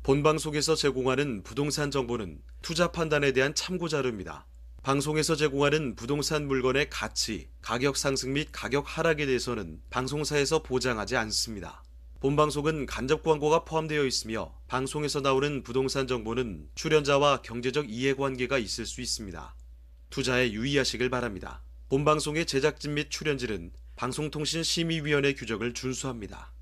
본방송에서 제공하는 부동산 정보는 투자 판단에 대한 참고 자료입니다. 방송에서 제공하는 부동산 물건의 가치, 가격 상승 및 가격 하락에 대해서는 방송사에서 보장하지 않습니다. 본방송은 간접 광고가 포함되어 있으며 방송에서 나오는 부동산 정보는 출연자와 경제적 이해관계가 있을 수 있습니다. 투자에 유의하시길 바랍니다. 본방송의 제작진 및 출연진은 방송통신심의위원회 규정을 준수합니다.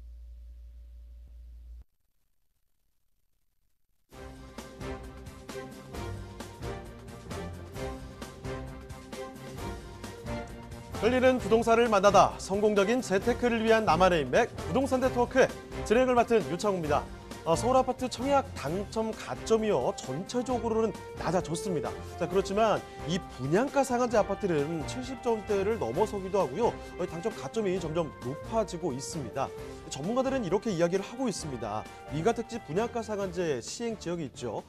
끌리는 부동산을 만나다 성공적인 재테크를 위한 나만의 인맥 부동산 네트워크의 진행을 맡은 유창우입니다. 서울 아파트 청약 당첨 가점이요 전체적으로는 낮아졌습니다. 자, 그렇지만 이 분양가 상한제 아파트는 70점대를 넘어서기도 하고요. 당첨 가점이 점점 높아지고 있습니다. 전문가들은 이렇게 이야기를 하고 있습니다. 미가특집 분양가 상한제 시행 지역이 있죠.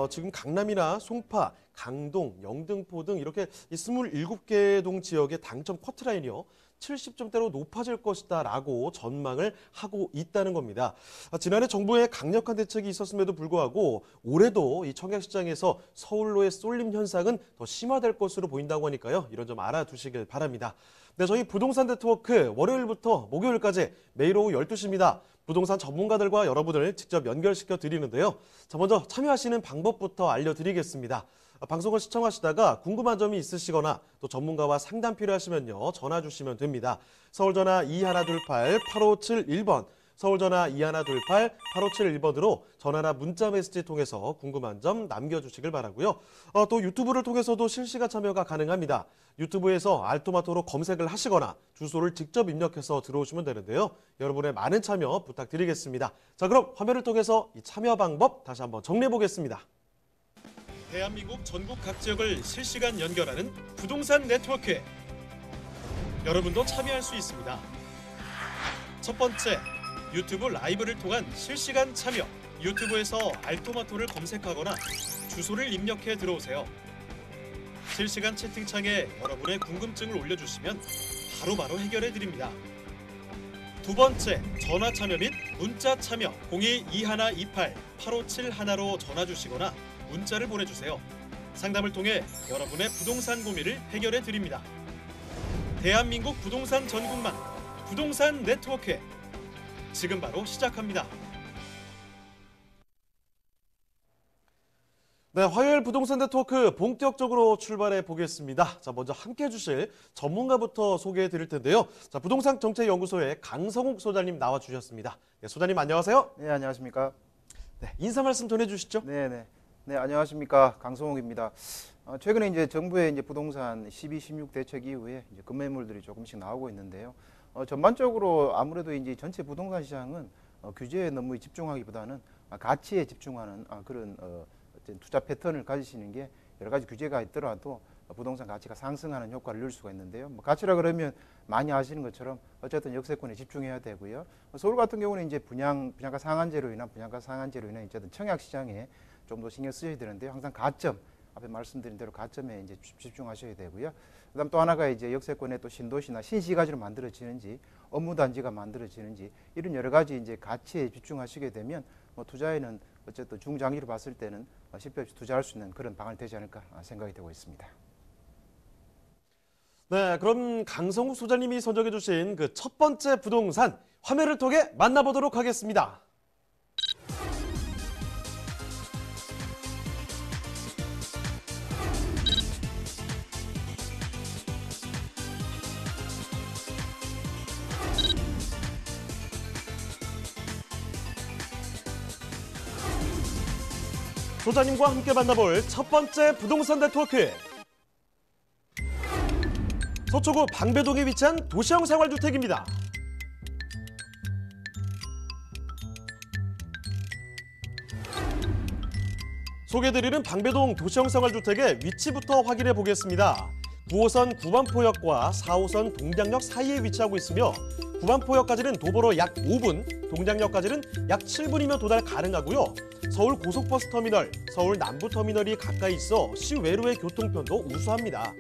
지금 강남이나 송파, 강동, 영등포 등 이렇게 27개 동 지역의 당첨 커트라인이요. 70점대로 높아질 것이다 라고 전망을 하고 있다는 겁니다. 지난해 정부의 강력한 대책이 있었음에도 불구하고 올해도 이 청약시장에서 서울로의 쏠림 현상은 더 심화될 것으로 보인다고 하니까요. 이런 점 알아두시길 바랍니다. 네, 저희 부동산 네트워크 월요일부터 목요일까지 매일 오후 12시입니다. 부동산 전문가들과 여러분을 직접 연결시켜 드리는데요. 자, 먼저 참여하시는 방법부터 알려드리겠습니다. 방송을 시청하시다가 궁금한 점이 있으시거나 또 전문가와 상담 필요하시면요. 전화 주시면 됩니다. 서울전화 2128-8571번, 서울전화 2128-8571번으로 전화나 문자 메시지 통해서 궁금한 점 남겨주시길 바라고요. 또 유튜브를 통해서도 실시간 참여가 가능합니다. 유튜브에서 알토마토로 검색을 하시거나 주소를 직접 입력해서 들어오시면 되는데요. 여러분의 많은 참여 부탁드리겠습니다. 자, 그럼 화면을 통해서 이 참여 방법 다시 한번 정리해 보겠습니다. 대한민국 전국 각 지역을 실시간 연결하는 부동산 네트워크. 여러분도 참여할 수 있습니다. 첫 번째, 유튜브 라이브를 통한 실시간 참여. 유튜브에서 알토마토를 검색하거나 주소를 입력해 들어오세요. 실시간 채팅창에 여러분의 궁금증을 올려주시면 바로바로 해결해 드립니다. 두 번째, 전화 참여 및 문자 참여. 02-2128-8571로 전화 주시거나 문자를 보내주세요. 상담을 통해 여러분의 부동산 고민을 해결해 드립니다. 대한민국 부동산 전국망 부동산 네트워크 지금 바로 시작합니다. 네, 화요일 부동산 네트워크 본격적으로 출발해 보겠습니다. 자, 먼저 함께 해주실 전문가부터 소개해 드릴 텐데요. 자, 부동산 정책연구소의 강성욱 소장님 나와 주셨습니다. 네, 소장님 안녕하세요. 네, 안녕하십니까. 네, 인사 말씀 전해주시죠. 네, 안녕하십니까. 강성욱입니다. 최근에 이제 정부의 이제 부동산 12.16 대책 이후에 이제 급매물들이 조금씩 나오고 있는데요. 전반적으로 아무래도 이제 전체 부동산 시장은 규제에 너무 집중하기보다는 가치에 집중하는 그런 투자 패턴을 가지시는 게 여러 가지 규제가 있더라도 부동산 가치가 상승하는 효과를 이룰 수가 있는데요. 가치라 그러면 많이 아시는 것처럼 어쨌든 역세권에 집중해야 되고요. 서울 같은 경우는 이제 분양가 상한제로 인한 어쨌든 청약 시장에 좀 더 신경 쓰셔야 되는데요. 항상 가점, 앞에 말씀드린 대로 가점에 이제 집중하셔야 되고요. 그다음 또 하나가 이제 역세권에 또 신도시나 신시가지로 만들어지는지, 업무단지가 만들어지는지 이런 여러 가지 이제 가치에 집중하시게 되면 투자에는 어쨌든 중장기로 봤을 때는 실패 없이 투자할 수 있는 그런 방안이 되지 않을까 생각이 되고 있습니다. 네, 그럼 강성욱 소장님이 선정해 주신 그 첫 번째 부동산 화면을 통해 만나보도록 하겠습니다. 소장님과 함께 만나볼 첫 번째 부동산 네트워크. 서초구 방배동에 위치한 도시형 생활주택입니다. 소개해드리는 방배동 도시형 생활주택의 위치부터 확인해 보겠습니다. 9호선 구반포역과 4호선 동작역 사이에 위치하고 있으며 구반포역까지는 도보로 약 5분, 동작역까지는 약 7분이면 도달 가능하고요. 서울 고속버스터미널, 서울 남부터미널이 가까이 있어 시외로의 교통편도 우수합니다.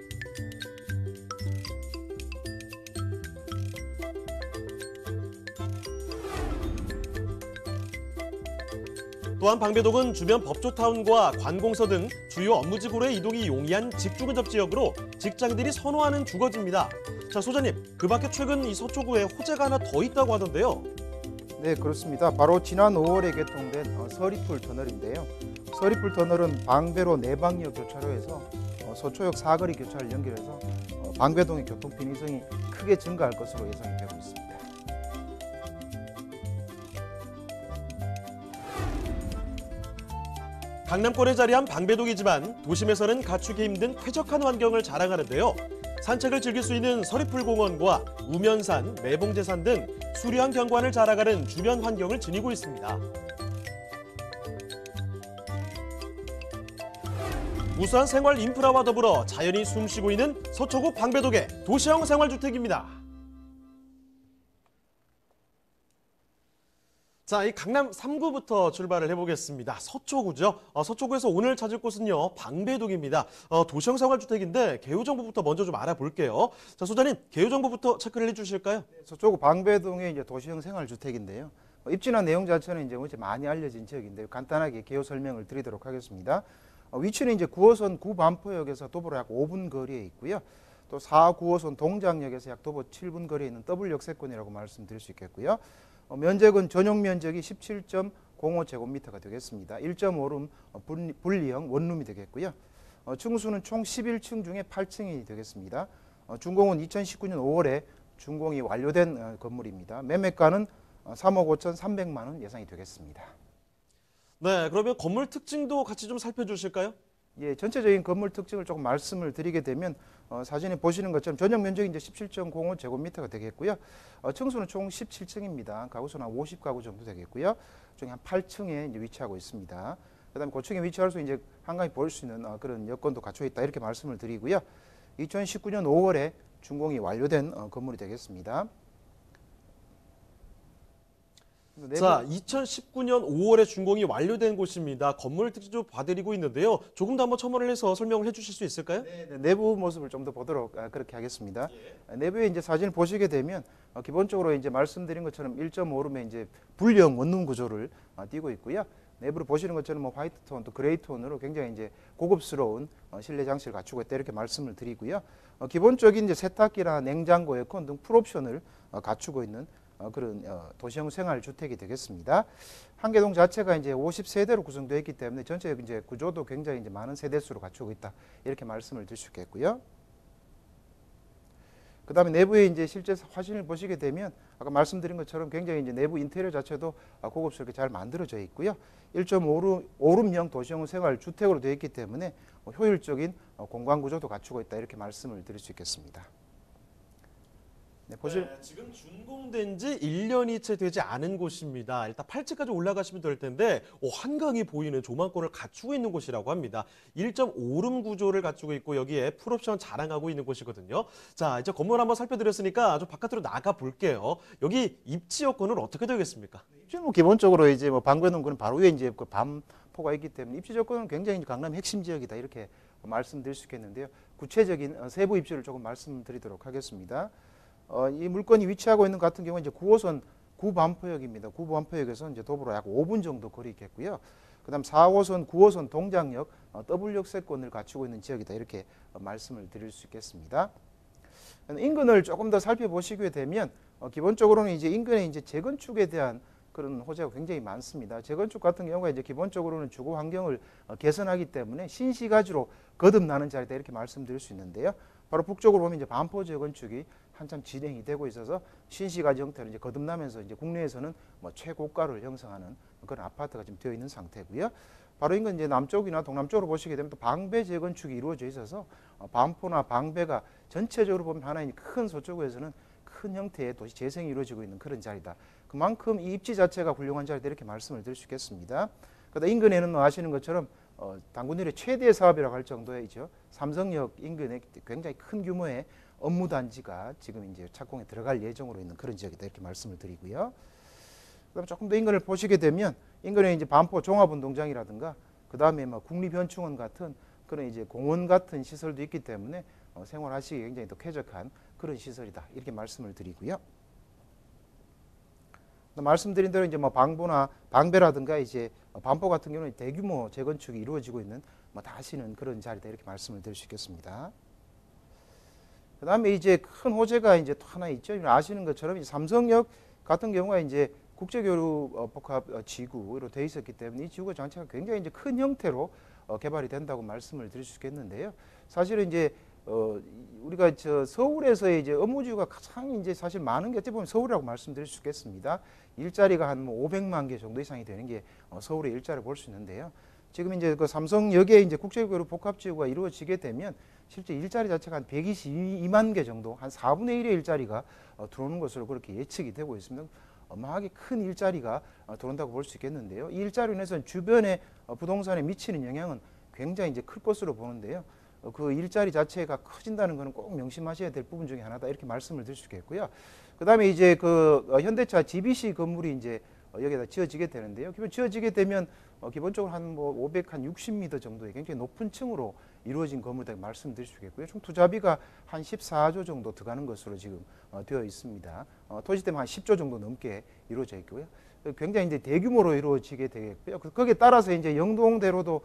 또 또한 방배동은 주변 법조타운과 관공서 등 주요 업무지구로의 이동이 용이한 직주근접 지역으로 직장인들이 선호하는 주거지입니다. 자, 소장님, 그 밖에 최근 이 서초구에 호재가 하나 더 있다고 하던데요. 네, 그렇습니다. 바로 지난 5월에 개통된 서리풀 터널인데요. 서리풀 터널은 방배로 내방역 교차로에서 서초역 사거리 교차를 연결해서 방배동의 교통 편의성이 크게 증가할 것으로 예상이 되고 있습니다. 강남권에 자리한 방배동이지만 도심에서는 갖추기 힘든 쾌적한 환경을 자랑하는데요. 산책을 즐길 수 있는 서리풀공원과 우면산, 매봉제산 등 수려한 경관을 자랑하는 주변 환경을 지니고 있습니다. 우수한 생활 인프라와 더불어 자연이 숨쉬고 있는 서초구 방배동의 도시형 생활주택입니다. 자, 이 강남 3구부터 출발을 해보겠습니다. 서초구죠. 서초구에서 오늘 찾을 곳은요, 방배동입니다. 도시형 생활주택인데 개요 정보부터 먼저 좀 알아볼게요. 자, 소장님, 개요 정보부터 체크를 해주실까요? 서초구 방배동의 이제 도시형 생활주택인데요. 입지나 내용 자체는 이제 어제 많이 알려진 지역인데요. 간단하게 개요 설명을 드리도록 하겠습니다. 위치는 이제 9호선 구반포역에서 도보로 약 5분 거리에 있고요. 또 4구호선 동작역에서 약 도보 7분 거리에 있는 더블 역세권이라고 말씀드릴 수 있겠고요. 면적은 전용 면적이 17.05제곱미터가 되겠습니다. 1.5룸 분리형 원룸이 되겠고요. 층수는 총 11층 중에 8층이 되겠습니다. 준공은 2019년 5월에 준공이 완료된 건물입니다. 매매가는 3억 5,300만 원 예상이 되겠습니다. 네, 그러면 건물 특징도 같이 좀 살펴주실까요? 예, 전체적인 건물 특징을 조금 말씀을 드리게 되면 사진에 보시는 것처럼 전용 면적이 이제 17.05제곱미터가 되겠고요. 층수는 총 17층입니다. 가구수는 한 50가구 정도 되겠고요. 중에 한 8층에 이제 위치하고 있습니다. 그다음에 고층에 위치할 수 이제 한강이 보일 수 있는 그런 여건도 갖춰 있다 이렇게 말씀을 드리고요. 2019년 5월에 준공이 완료된 건물이 되겠습니다. 자, 2019년 5월에 준공이 완료된 곳입니다. 건물 특징 좀 봐드리고 있는데요. 조금 더 한번 첨언을 해서 설명을 해주실 수 있을까요? 네, 내부 모습을 좀 더 보도록 그렇게 하겠습니다. 내부에 이제 사진을 보시게 되면 기본적으로 이제 말씀드린 것처럼 1.5룸의 이제 불량 원룸 구조를 띄고 있고요. 내부를 보시는 것처럼 뭐 화이트 톤, 또 그레이 톤으로 굉장히 이제 고급스러운 실내 장치를 갖추고 있다 이렇게 말씀을 드리고요. 기본적인 이제 세탁기나 냉장고, 에어컨 등 풀옵션을 갖추고 있는 그런 도시형 생활 주택이 되겠습니다. 한계동 자체가 이제 50세대로 구성되어 있기 때문에 전체 이제 구조도 굉장히 이제 많은 세대수로 갖추고 있다 이렇게 말씀을 드릴 수 있겠고요. 그다음에 내부에 이제 실제 화면을 보시게 되면 아까 말씀드린 것처럼 굉장히 이제 내부 인테리어 자체도 고급스럽게 잘 만들어져 있고요. 1.5룸형 도시형 생활 주택으로 되어 있기 때문에 효율적인 공간 구조도 갖추고 있다 이렇게 말씀을 드릴 수 있겠습니다. 네, 지금 준공된 지 1년이 채 되지 않은 곳입니다. 일단 8층까지 올라가시면 될 텐데 한강이 보이는 조망권을 갖추고 있는 곳이라고 합니다. 1.5룸 구조를 갖추고 있고 여기에 풀옵션 자랑하고 있는 곳이거든요. 자, 이제 건물 한번 살펴드렸으니까 좀 바깥으로 나가 볼게요. 여기 입지 여건은 어떻게 되겠습니까? 입지는 기본적으로 이제 방배동구는 바로 위에 이제 그 반포가 있기 때문에 입지 조건은 굉장히 강남의 핵심 지역이다 이렇게 말씀드릴 수 있겠는데요. 구체적인 세부 입지를 조금 말씀드리도록 하겠습니다. 이 물건이 위치하고 있는 같은 경우는 이제 9호선 구반포역입니다. 구반포역에서 이제 도보로 약 5분 정도 거리 있겠고요. 그다음 4호선, 9호선 동작역 더블 역세권을 갖추고 있는 지역이다 이렇게 말씀을 드릴 수 있겠습니다. 인근을 조금 더 살펴보시게 되면 기본적으로는 이제 인근의 이제 재건축에 대한 그런 호재가 굉장히 많습니다. 재건축 같은 경우가 이제 기본적으로는 주거 환경을 개선하기 때문에 신시가지로 거듭나는 자리다 이렇게 말씀드릴 수 있는데요. 바로 북쪽으로 보면 이제 반포 재건축이 한참 진행이 되고 있어서 신시가지 형태로 이제 거듭나면서 이제 국내에서는 뭐 최고가를 형성하는 그런 아파트가 지금 되어 있는 상태고요. 바로 인근 이제 남쪽이나 동남쪽으로 보시게 되면 또 방배 재건축이 이루어져 있어서 반포나 방배가 전체적으로 보면 하나의 큰 서초구에서는 큰 형태의 도시 재생이 이루어지고 있는 그런 자리다. 그만큼 이 입지 자체가 훌륭한 자리다 이렇게 말씀을 드릴 수 있겠습니다. 그러다 인근에는 아시는 것처럼 당군일의 최대 사업이라고 할 정도이죠. 삼성역 인근에 굉장히 큰 규모의 업무 단지가 지금 이제 착공에 들어갈 예정으로 있는 그런 지역이다 이렇게 말씀을 드리고요. 그다음 조금 더 인근을 보시게 되면 인근에 이제 반포 종합운동장이라든가 그다음에 뭐 국립현충원 같은 그런 이제 공원 같은 시설도 있기 때문에 생활하시기 굉장히 더 쾌적한 그런 시설이다 이렇게 말씀을 드리고요. 말씀드린 대로 이제 뭐 방보나 방배라든가 이제 반포 같은 경우는 대규모 재건축이 이루어지고 있는 뭐 다시는 그런 자리다 이렇게 말씀을 드릴 수 있겠습니다. 그다음에 이제 큰 호재가 이제 또 하나 있죠. 아시는 것처럼 이제 삼성역 같은 경우가 이제 국제교류 복합 지구로 돼 있었기 때문에 이 지구 자체가 굉장히 이제 큰 형태로 개발이 된다고 말씀을 드릴 수 있겠는데요. 사실은 이제 우리가 저 서울에서의 이제 업무지구가 가장 이제 사실 많은 게 어떻게 보면 서울이라고 말씀드릴 수 있겠습니다. 일자리가 한 뭐 500만 개 정도 이상이 되는 게 서울의 일자리를 볼 수 있는데요. 지금 이제 그 삼성역에 이제 국제교류 복합지구가 이루어지게 되면 실제 일자리 자체가 한 122만 개 정도, 한 4분의 1의 일자리가 들어오는 것으로 그렇게 예측이 되고 있습니다. 어마하게 큰 일자리가 들어온다고 볼 수 있겠는데요. 이 일자리로 인해서 주변의 부동산에 미치는 영향은 굉장히 이제 클 것으로 보는데요. 그 일자리 자체가 커진다는 것은 꼭 명심하셔야 될 부분 중에 하나다 이렇게 말씀을 드릴 수 있겠고요. 그다음에 이제 그 현대차 GBC 건물이 이제 여기다 지어지게 되는데요. 기본 지어지게 되면 기본적으로 한 뭐 560m 정도의 굉장히 높은 층으로 이루어진 건물이라고 말씀드릴 수 있겠고요. 총 투자비가 한 14조 정도 들어가는 것으로 지금 되어 있습니다. 토지대면 한 10조 정도 넘게 이루어져 있고요. 굉장히 이제 대규모로 이루어지게 되겠고요. 거기에 따라서 이제 영동대로도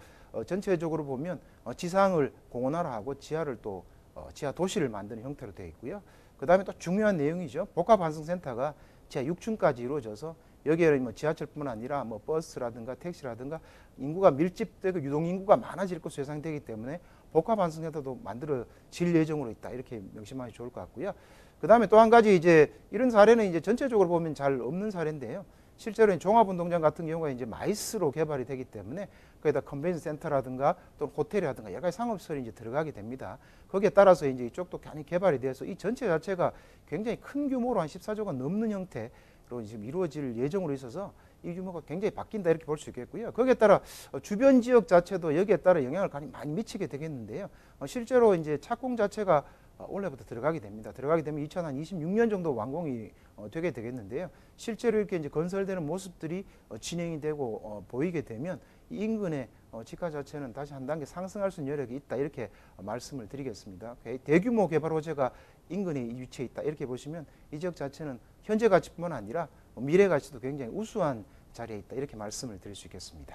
전체적으로 보면 지상을 공원화하고 지하를 또 지하 도시를 만드는 형태로 되어 있고요. 그다음에 또 중요한 내용이죠. 복합환승센터가 지하 6층까지 이루어져서 여기에는 뭐 지하철뿐만 아니라 뭐 버스라든가 택시라든가 인구가 밀집되고 유동 인구가 많아질 것으로 예상되기 때문에 복합환승센터도 만들어질 예정으로 있다 이렇게 명심하기 좋을 것 같고요. 그다음에 또 한 가지 이제 이런 사례는 이제 전체적으로 보면 잘 없는 사례인데요. 실제로 종합운동장 같은 경우가 이제 마이스로 개발이 되기 때문에 거기다 컨벤션 센터라든가 또 호텔이라든가 여러 가지 상업시설이 이제 들어가게 됩니다. 거기에 따라서 이제 이쪽도 많이 개발이 돼서 이 전체 자체가 굉장히 큰 규모로 한 14조가 넘는 형태로 지금 이루어질 예정으로 있어서 이 규모가 굉장히 바뀐다 이렇게 볼 수 있겠고요. 거기에 따라 주변 지역 자체도 여기에 따라 영향을 많이 미치게 되겠는데요. 실제로 이제 착공 자체가 올해부터 들어가게 됩니다. 들어가게 되면 2026년 정도 완공이 되게 되겠는데요. 실제로 이렇게 이제 건설되는 모습들이 진행이 되고 보이게 되면 이 인근의 지가 자체는 다시 한 단계 상승할 수 있는 여력이 있다 이렇게 말씀을 드리겠습니다. 대규모 개발 호재가 인근에 위치해 있다 이렇게 보시면 이 지역 자체는 현재 가치뿐만 아니라 미래 가치도 굉장히 우수한 자리에 있다 이렇게 말씀을 드릴 수 있겠습니다.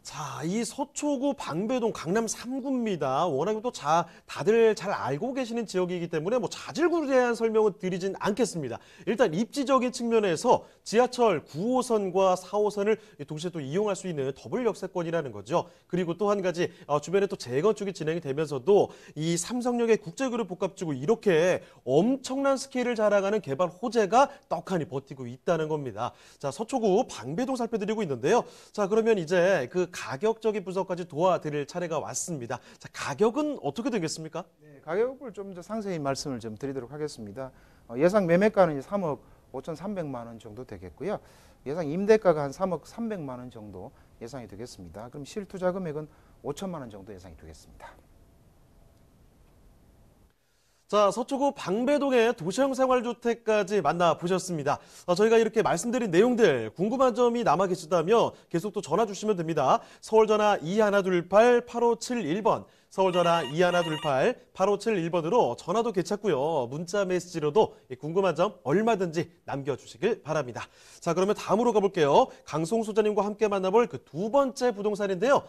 자, 이 서초구 방배동 강남 3구입니다. 워낙에 또 다들 잘 알고 계시는 지역이기 때문에 뭐 자질구레한 설명을 드리진 않겠습니다. 일단 입지적인 측면에서 지하철 9호선과 4호선을 동시에 또 이용할 수 있는 더블 역세권이라는 거죠. 그리고 또 한 가지 주변에 또 재건축이 진행이 되면서도 이 삼성역의 국제교류 복합지구 이렇게 엄청난 스케일을 자랑하는 개발 호재가 떡하니 버티고 있다는 겁니다. 자, 서초구 방배동 살펴드리고 있는데요. 자, 그러면 이제 그 가격적인 분석까지 도와드릴 차례가 왔습니다. 자, 가격은 어떻게 되겠습니까? 네, 가격을 좀 더 상세히 말씀을 좀 드리도록 하겠습니다. 예상 매매가는 이제 3억 5,300만 원 정도 되겠고요. 예상 임대가가 한 3억 300만 원 정도 예상이 되겠습니다. 그럼 실투자 금액은 5천만 원 정도 예상이 되겠습니다. 자, 서초구 방배동의 도시형 생활주택까지 만나보셨습니다. 저희가 이렇게 말씀드린 내용들 궁금한 점이 남아 계시다면 계속 또 전화 주시면 됩니다. 서울전화 2128-8571번, 서울전화 2128-8571번으로 전화도 괜찮고요. 문자 메시지로도 궁금한 점 얼마든지 남겨주시길 바랍니다. 자, 그러면 다음으로 가볼게요. 강송 소장님과 함께 만나볼 그 두 번째 부동산인데요.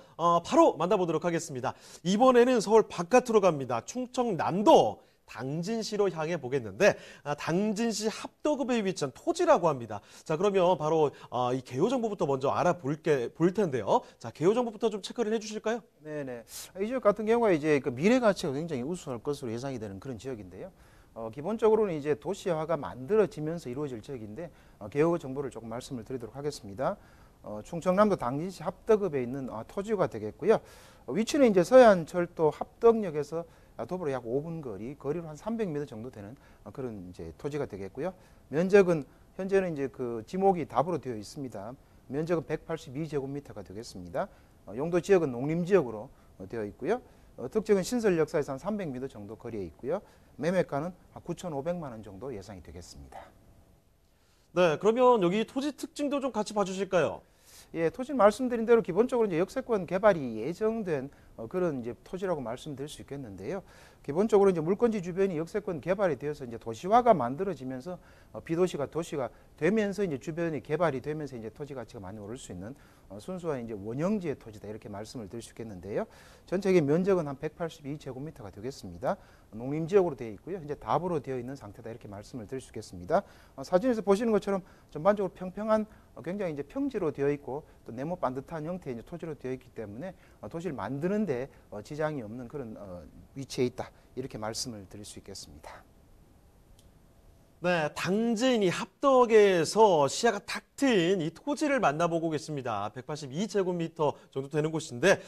바로 만나보도록 하겠습니다. 이번에는 서울 바깥으로 갑니다. 충청남도 당진시로 향해 보겠는데 당진시 합덕읍에 위치한 토지라고 합니다. 자, 그러면 바로 이 개요 정보부터 먼저 볼 텐데요. 자, 개요 정보부터 좀 체크를 해주실까요? 네네. 이 지역 같은 경우가 이제 그 미래 가치가 굉장히 우수할 것으로 예상이 되는 그런 지역인데요. 기본적으로는 이제 도시화가 만들어지면서 이루어질 지역인데 개요 정보를 조금 말씀을 드리도록 하겠습니다. 충청남도 당진시 합덕읍에 있는 토지가 되겠고요. 위치는 이제 서해안철도 합덕역에서 도보로 약 5분 거리로 한 300m 정도 되는 그런 이제 토지가 되겠고요. 면적은 현재는 이제 그 지목이 답으로 되어 있습니다. 면적은 182제곱미터가 되겠습니다. 용도 지역은 농림지역으로 되어 있고요. 특정은 신설역사에서 한 300m 정도 거리에 있고요. 매매가는 9,500만 원 정도 예상이 되겠습니다. 네, 그러면 여기 토지 특징도 좀 같이 봐주실까요? 예, 토지 말씀드린 대로 기본적으로 이제 역세권 개발이 예정된 그런 이제 토지라고 말씀드릴 수 있겠는데요. 기본적으로 이제 물건지 주변이 역세권 개발이 되어서 이제 도시화가 만들어지면서 비도시가 도시가 되면서 이제 주변이 개발이 되면서 이제 토지 가치가 많이 오를 수 있는 순수한 이제 원형지의 토지다 이렇게 말씀을 드릴 수 있겠는데요. 전체의 면적은 한 182제곱미터가 되겠습니다. 농림지역으로 되어 있고요. 현재 답으로 되어 있는 상태다 이렇게 말씀을 드릴 수 있겠습니다. 사진에서 보시는 것처럼 전반적으로 평평한 굉장히 이제 평지로 되어 있고 또 네모 반듯한 형태의 이제 토지로 되어 있기 때문에 도시를 만드는데 지장이 없는 그런 위치에 있다 이렇게 말씀을 드릴 수 있겠습니다. 네, 당진 이 합덕에서 시야가 탁 트인 이 토지를 만나보고 계십니다. 182제곱미터 정도 되는 곳인데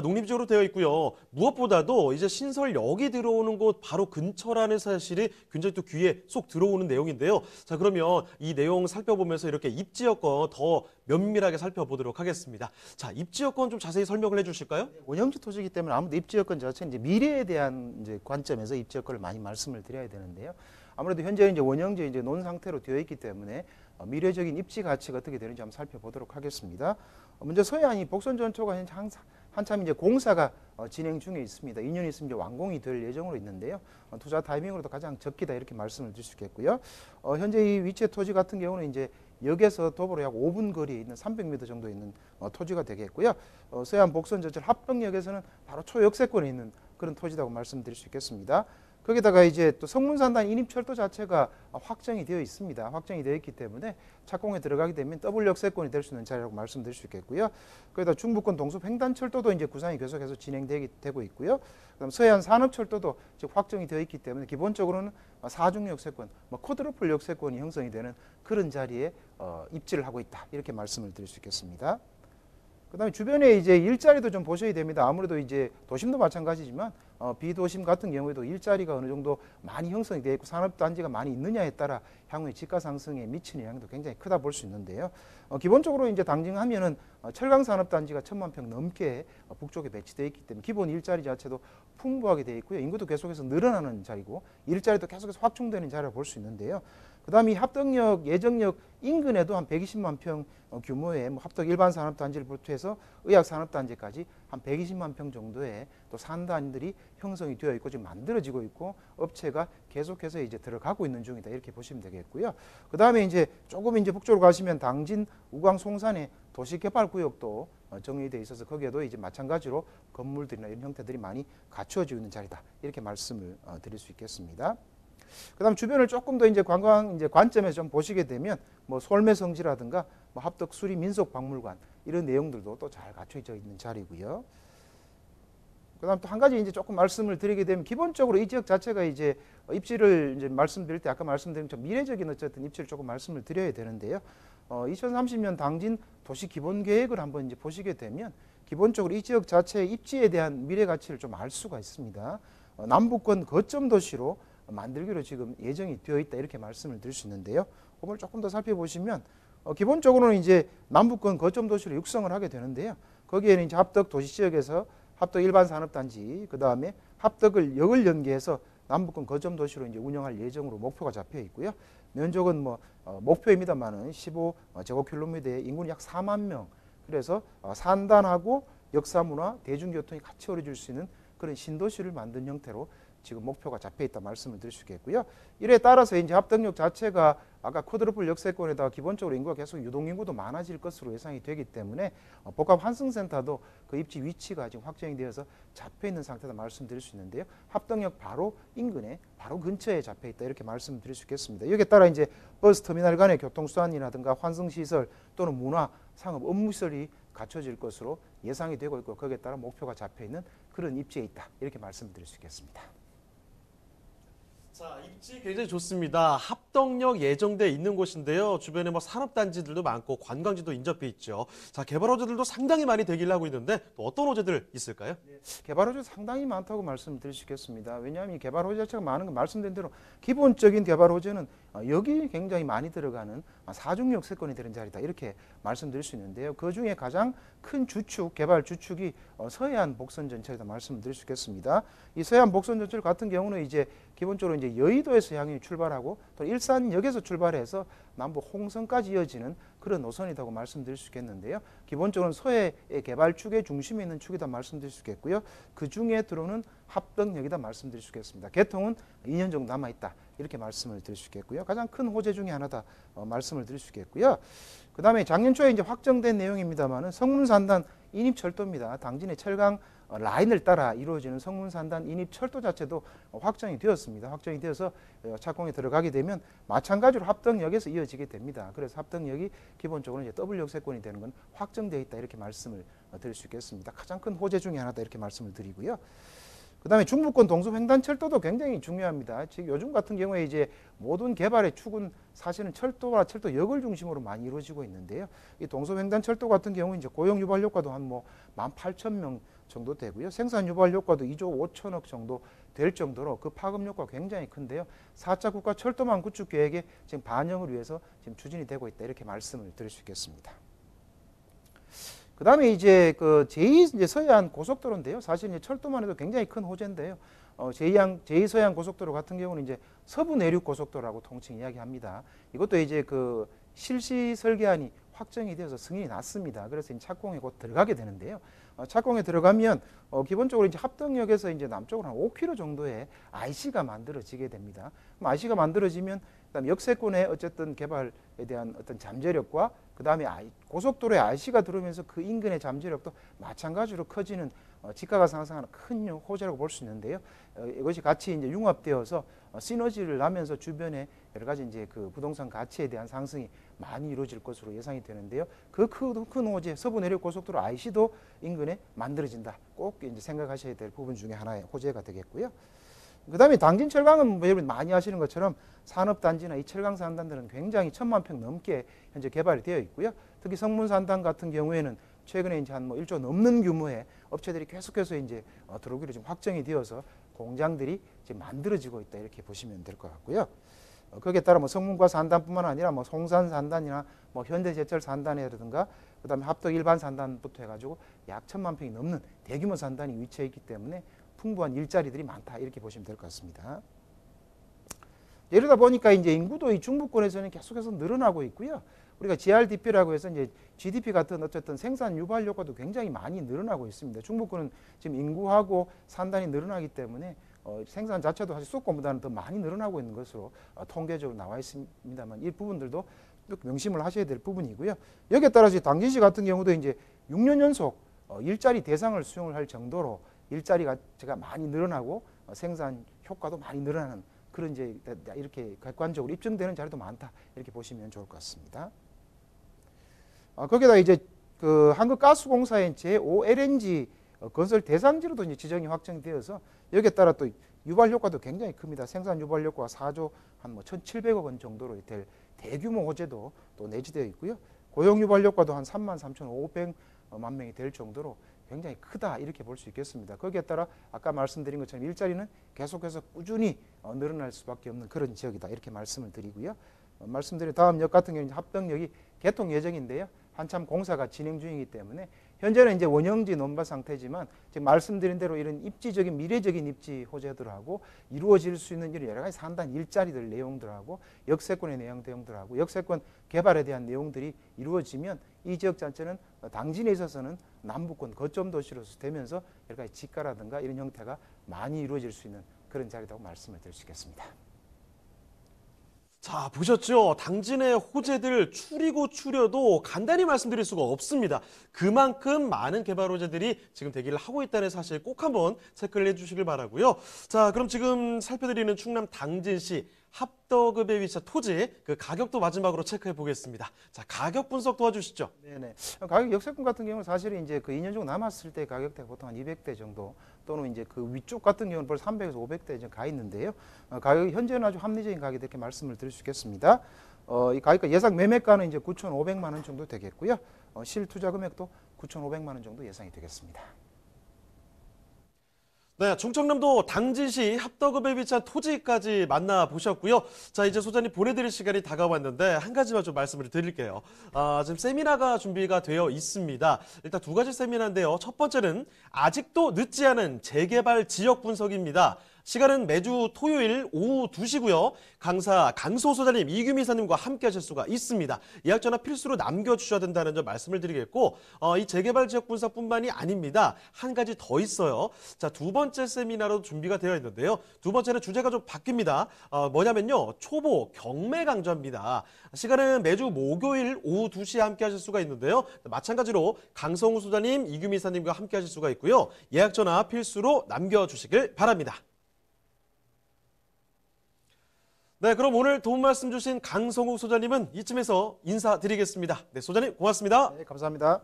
농림지역으로 되어 있고요. 무엇보다도 이제 신설역이 들어오는 곳 바로 근처라는 사실이 굉장히 또 귀에 쏙 들어오는 내용인데요. 자, 그러면 이 내용 살펴보면서 이렇게 입지 여건 더 면밀하게 살펴보도록 하겠습니다. 자, 입지 여건 좀 자세히 설명을 해주실까요? 원형지 토지이기 때문에 아무래도 입지 여건 자체는 이제 미래에 대한 이제 관점에서 입지 여건을 많이 말씀을 드려야 되는데요. 아무래도 현재 이제 원형지 이제 논 상태로 되어 있기 때문에 미래적인 입지 가치가 어떻게 되는지 한번 살펴보도록 하겠습니다. 먼저 서해안이 복선전초가 현재 한참 이제 공사가 진행 중에 있습니다. 2년 있으면 이제 완공이 될 예정으로 있는데요. 투자 타이밍으로도 가장 적기다 이렇게 말씀을 드릴 수 있겠고요. 현재 이 위치의 토지 같은 경우는 이제 역에서 도보로 약 5분 거리에 있는 300m 정도 있는 토지가 되겠고요. 서해안 복선전철 합덕역에서는 바로 초역세권에 있는 그런 토지라고 말씀드릴 수 있겠습니다. 거기다가 이제 또 성문산단 인입철도 자체가 확정이 되어 있습니다. 확정이 되어 있기 때문에 착공에 들어가게 되면 더블 역세권이 될 수 있는 자리라고 말씀드릴 수 있겠고요. 거기다 중부권 동숲 횡단철도도 이제 구상이 계속해서 진행되고 있고요. 그다음 서해안 산업철도도 즉 확정이 되어 있기 때문에 기본적으로는 사중 역세권, 쿼드루플 역세권이 형성이 되는 그런 자리에 입지를 하고 있다 이렇게 말씀을 드릴 수 있겠습니다. 그다음에 주변에 이제 일자리도 좀 보셔야 됩니다. 아무래도 이제 도심도 마찬가지지만 비도심 같은 경우에도 일자리가 어느 정도 많이 형성이 되어 있고 산업단지가 많이 있느냐에 따라 향후에 집가 상승에 미치는 영향도 굉장히 크다 볼 수 있는데요. 기본적으로 이제 당진하면은 철강 산업단지가 1,000만 평 넘게 북쪽에 배치되어 있기 때문에 기본 일자리 자체도 풍부하게 되어 있고요. 인구도 계속해서 늘어나는 자리고 일자리도 계속해서 확충되는 자리라 볼 수 있는데요. 그다음에 이 합덕역, 예정역 인근에도 한 120만 평 규모의 합덕 일반 산업단지를 비롯해서 의학 산업단지까지 한 120만 평 정도의 또 산단들이 형성이 되어 있고 지금 만들어지고 있고 업체가 계속해서 이제 들어가고 있는 중이다 이렇게 보시면 되겠고요. 그다음에 이제 조금 이제 북쪽으로 가시면 당진, 우광, 송산의 도시개발구역도 정리되어 있어서 거기에도 이제 마찬가지로 건물들이나 이런 형태들이 많이 갖추어지고 있는 자리다 이렇게 말씀을 드릴 수 있겠습니다. 그다음 주변을 조금 더 이제 관광 이제 관점에서 좀 보시게 되면 솔매성지라든가 합덕 수리 민속박물관 이런 내용들도 또 잘 갖춰져 있는 자리고요. 그다음 또 한 가지 이제 조금 말씀을 드리게 되면 기본적으로 이 지역 자체가 이제 입지를 이제 말씀드릴 때 아까 말씀드린 좀 미래적인 어쨌든 입지를 조금 말씀을 드려야 되는데요. 2030년 당진 도시 기본 계획을 한번 이제 보시게 되면 기본적으로 이 지역 자체의 입지에 대한 미래 가치를 좀 알 수가 있습니다. 남북권 거점 도시로 만들기로 지금 예정이 되어 있다 이렇게 말씀을 드릴 수 있는데요. 그걸 조금 더 살펴보시면 기본적으로는 이제 남북권 거점 도시로 육성을 하게 되는데요. 거기에는 이제 합덕 도시 지역에서 합덕 일반 산업단지 그다음에 합덕을 역을 연계해서 남북권 거점 도시로 이제 운영할 예정으로 목표가 잡혀 있고요. 면적은 목표입니다만은 15제곱킬로미터에 인구는 약 4만 명. 그래서 산단하고 역사문화, 대중교통이 같이 어우러질 수 있는 그런 신도시를 만든 형태로 지금 목표가 잡혀 있다 말씀을 드릴 수 있겠고요. 이에 따라서 이제 합덕역 자체가 아까 쿼드루플 역세권에다가 기본적으로 인구가 계속 유동인구도 많아질 것으로 예상이 되기 때문에 복합 환승센터도 그 입지 위치가 지금 확정이 되어서 잡혀 있는 상태다 말씀드릴 수 있는데요. 합덕역 바로 인근에 바로 근처에 잡혀 있다 이렇게 말씀드릴 수 있겠습니다. 여기에 따라 이제 버스 터미널 간의 교통수단이라든가 환승시설 또는 문화, 상업, 업무시설이 갖춰질 것으로 예상이 되고 있고 거기에 따라 목표가 잡혀 있는 그런 입지에 있다 이렇게 말씀드릴 수 있겠습니다. 자, 입지 굉장히 좋습니다. 합덕역 예정돼 있는 곳인데요. 주변에 산업단지들도 많고 관광지도 인접해 있죠. 자, 개발 호재들도 상당히 많이 대기를 하고 있는데 또 어떤 호재들 있을까요? 개발 호재 상당히 많다고 말씀드릴 수 있겠습니다. 왜냐하면 이 개발 호재 자체가 많은 건 말씀드린 대로 기본적인 개발 호재는 여기 굉장히 많이 들어가는 사중역 세권이 되는 자리다 이렇게 말씀드릴 수 있는데요. 그 중에 가장 큰 주축, 개발 주축이 서해안 복선전철이다 말씀드릴 수 있겠습니다. 이 서해안 복선전철 같은 경우는 이제 기본적으로 이제 여의도에서 향해 출발하고 또 일산역에서 출발해서 남부 홍성까지 이어지는 그런 노선이라고 말씀드릴 수 있겠는데요. 기본적으로 서해의 개발 축의 중심에 있는 축이다 말씀드릴 수 있겠고요. 그 중에 들어오는 합덕역이다 말씀드릴 수 있겠습니다. 개통은 2년 정도 남아있다 이렇게 말씀을 드릴 수 있겠고요. 가장 큰 호재 중에 하나다 말씀을 드릴 수 있겠고요. 그 다음에 작년 초에 이제 확정된 내용입니다만은 성문산단 인입철도입니다. 당진의 철강 라인을 따라 이루어지는 성문산단 인입철도 자체도 확정이 되었습니다. 확정이 되어서 착공에 들어가게 되면 마찬가지로 합덕역에서 이어지게 됩니다. 그래서 합덕역이 기본적으로 이제 더블 역세권이 되는 건 확정되어 있다 이렇게 말씀을 드릴 수 있겠습니다. 가장 큰 호재 중에 하나다 이렇게 말씀을 드리고요. 그다음에 중부권 동서횡단철도도 굉장히 중요합니다. 지금 요즘 같은 경우에 이제 모든 개발의 축은 사실은 철도와 철도역을 중심으로 많이 이루어지고 있는데요. 이 동서횡단철도 같은 경우 이제 고용 유발 효과도 한 18,000명 정도 되고요. 생산 유발 효과도 2조 5천억 정도 될 정도로 그 파급 효과가 굉장히 큰데요. 4차 국가 철도망 구축 계획에 지금 반영을 위해서 지금 추진이 되고 있다 이렇게 말씀을 드릴 수 있겠습니다. 그다음에 이제 그 제2 서해안 고속도로인데요. 사실 이제 철도만 해도 굉장히 큰 호재인데요. 제2 서해안 고속도로 같은 경우는 이제 서부 내륙 고속도로라고 통칭 이야기합니다. 이것도 이제 그 실시 설계안이 확정이 되어서 승인이 났습니다. 그래서 이제 착공에 곧 들어가게 되는데요. 착공에 들어가면 기본적으로 이제 합덕역에서 이제 남쪽으로 한 5km 정도의 IC가 만들어지게 됩니다. 그럼 IC가 만들어지면 그다음 역세권의 어쨌든 개발에 대한 어떤 잠재력과 그다음에 고속도로에 IC가 들어오면서 그 인근의 잠재력도 마찬가지로 커지는 지가가 상승하는 큰 호재라고 볼 수 있는데요. 이것이 같이 이제 융합되어서 시너지를 나면서 주변에 여러 가지 이제 그 부동산 가치에 대한 상승이 많이 이루어질 것으로 예상이 되는데요. 그 큰 호재 서부 내륙 고속도로 IC도 인근에 만들어진다. 꼭 이제 생각하셔야 될 부분 중에 하나의 호재가 되겠고요. 그다음에 당진 철강은 여러분 많이 아시는 것처럼 산업단지나 이 철강 산단들은 굉장히 1,000만 평 넘게 현재 개발이 되어 있고요. 특히 성문산단 같은 경우에는 최근에 이제 한 1조 넘는 규모의 업체들이 계속해서 이제 들어오기로 지금 확정이 되어서 공장들이 지금 만들어지고 있다 이렇게 보시면 될 것 같고요. 거기에 따라 성문과 산단뿐만 아니라 송산 산단이나 현대제철 산단이라든가 그다음에 합덕 일반 산단부터 해가지고 약 1,000만 평이 넘는 대규모 산단이 위치해 있기 때문에 풍부한 일자리들이 많다 이렇게 보시면 될 것 같습니다. 이러다 보니까 이제 인구도 이 중부권에서는 계속해서 늘어나고 있고요. 우리가 GRDP라고 해서 이제 GDP 같은 어쨌든 생산 유발 효과도 굉장히 많이 늘어나고 있습니다. 중부권은 지금 인구하고 산단이 늘어나기 때문에 생산 자체도 사실 수도권보다는 더 많이 늘어나고 있는 것으로 통계적으로 나와 있습니다만 이 부분들도 명심을 하셔야 될 부분이고요. 여기에 따라서 당진시 같은 경우도 이제 6년 연속 일자리 대상을 수용을 할 정도로 일자리가 제가 많이 늘어나고 생산 효과도 많이 늘어나는 그런 이제 이렇게 객관적으로 입증되는 자리도 많다 이렇게 보시면 좋을 것 같습니다. 거기다 이제 그 한국가스공사의 제5 LNG 건설 대상지로도 이제 지정이 확정되어서 여기에 따라 또 유발 효과도 굉장히 큽니다. 생산 유발 효과가 4조 한 1,700억 원 정도로 될 대규모 호재도 또 내지되어 있고요. 고용 유발 효과도 한 33,500만 명이 될 정도로 굉장히 크다 이렇게 볼 수 있겠습니다. 거기에 따라 아까 말씀드린 것처럼 일자리는 계속해서 꾸준히 늘어날 수밖에 없는 그런 지역이다 이렇게 말씀을 드리고요. 말씀드린 다음 역 같은 경우는 합덕역이 개통 예정인데요. 한참 공사가 진행 중이기 때문에 현재는 이제 원형지 논밭 상태지만 지금 말씀드린 대로 이런 입지적인 미래적인 입지 호재들하고 이루어질 수 있는 이런 여러 가지 산단 일자리들 내용들하고 역세권의 내용들하고 역세권 개발에 대한 내용들이 이루어지면 이 지역 자체는 당진에 있어서는 남부권 거점 도시로서 되면서 여러 가지 지가라든가 이런 형태가 많이 이루어질 수 있는 그런 자리라고 말씀을 드릴 수 있겠습니다. 자, 보셨죠? 당진의 호재들 추리고 추려도 간단히 말씀드릴 수가 없습니다. 그만큼 많은 개발 호재들이 지금 대기를 하고 있다는 사실 꼭 한번 체크를 해주시길 바라고요. 자, 그럼 지금 살펴드리는 충남 당진시 합덕읍에 위치한 토지 그 가격도 마지막으로 체크해 보겠습니다. 자, 가격 분석 도와주시죠. 네네. 가격 역세권 같은 경우는 사실은 이제 그 2년 정도 남았을 때 가격대가 보통 한 200대 정도 또는 이제 그 위쪽 같은 경우는 벌써 300에서 500대 이제 가 있는데요. 가격이 현재는 아주 합리적인 가격이 이렇게 말씀을 드릴 수 있겠습니다. 이 가격가 예상 매매가는 이제 9,500만 원 정도 되겠고요. 실투자 금액도 9,500만 원 정도 예상이 되겠습니다. 네, 충청남도 당진시 합덕읍에 위치한 토지까지 만나보셨고요. 자, 이제 소장님 보내드릴 시간이 다가왔는데 한 가지만 좀 말씀을 드릴게요. 지금 세미나가 준비가 되어 있습니다. 일단 두 가지 세미나인데요. 첫 번째는 아직도 늦지 않은 재개발 지역 분석입니다. 시간은 매주 토요일 오후 2시고요. 강사 강소 소장님, 이규미 이사님과 함께 하실 수가 있습니다. 예약 전화 필수로 남겨주셔야 된다는 점 말씀을 드리겠고 이 재개발 지역 분석뿐만이 아닙니다. 한 가지 더 있어요. 자, 두 번째 세미나로 준비가 되어 있는데요. 두 번째는 주제가 좀 바뀝니다. 뭐냐면요. 초보 경매 강좌입니다. 시간은 매주 목요일 오후 2시에 함께 하실 수가 있는데요. 마찬가지로 강성우 소장님, 이규미 이사님과 함께 하실 수가 있고요. 예약 전화 필수로 남겨주시길 바랍니다. 네, 그럼 오늘 도움 말씀 주신 강성욱 소장님은 이쯤에서 인사드리겠습니다. 네, 소장님 고맙습니다. 네, 감사합니다.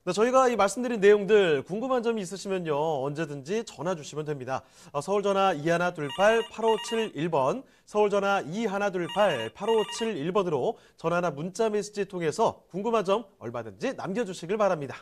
네, 저희가 이 말씀드린 내용들 궁금한 점이 있으시면요. 언제든지 전화 주시면 됩니다. 서울전화 2128-8571번, 서울전화 2128-8571번으로 전화나 문자 메시지 통해서 궁금한 점 얼마든지 남겨주시길 바랍니다.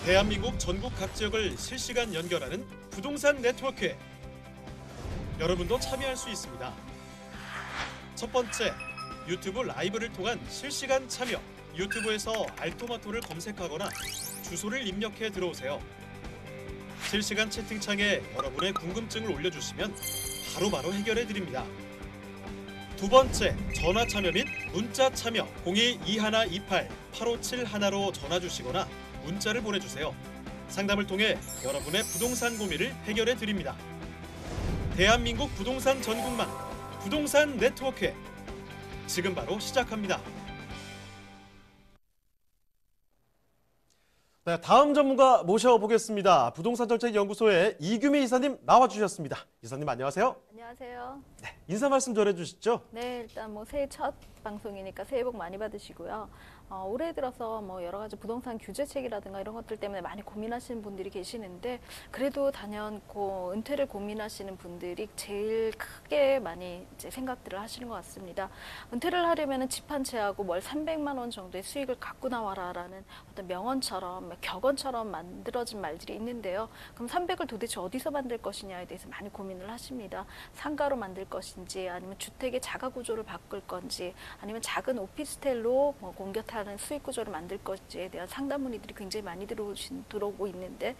대한민국 전국 각 지역을 실시간 연결하는 부동산 네트워크. 여러분도 참여할 수 있습니다. 첫 번째, 유튜브 라이브를 통한 실시간 참여. 유튜브에서 알토마토를 검색하거나 주소를 입력해 들어오세요. 실시간 채팅창에 여러분의 궁금증을 올려주시면 바로바로 해결해 드립니다. 두 번째, 전화 참여 및 문자 참여. 02-2128-8571로 전화 주시거나 문자를 보내주세요. 상담을 통해 여러분의 부동산 고민을 해결해 드립니다. 대한민국 부동산 전국망 부동산 네트워크, 지금 바로 시작합니다. 네, 다음 전문가 모셔보겠습니다. 부동산정책연구소의 이규미 이사님 나와주셨습니다. 이사님 안녕하세요. 안녕하세요. 네, 인사 말씀 전해주시죠. 네, 일단 새해 첫 방송이니까 새해 복 많이 받으시고요. 올해 들어서 여러 가지 부동산 규제책이라든가 이런 것들 때문에 많이 고민하시는 분들이 계시는데, 그래도 단연코 은퇴를 고민하시는 분들이 제일 크게 많이 이제 생각들을 하시는 것 같습니다. 은퇴를 하려면 집 한 채하고 월 300만 원 정도의 수익을 갖고 나와라라는 어떤 명언처럼, 격언처럼 만들어진 말들이 있는데요. 그럼 300을 도대체 어디서 만들 것이냐에 대해서 많이 고민을 하십니다. 상가로 만들 것인지, 아니면 주택의 자가 구조를 바꿀 건지, 아니면 작은 오피스텔로 공격하는 수익 구조를 만들 것인지에 대한 상담 문의들이 굉장히 많이 들어오고 있는데,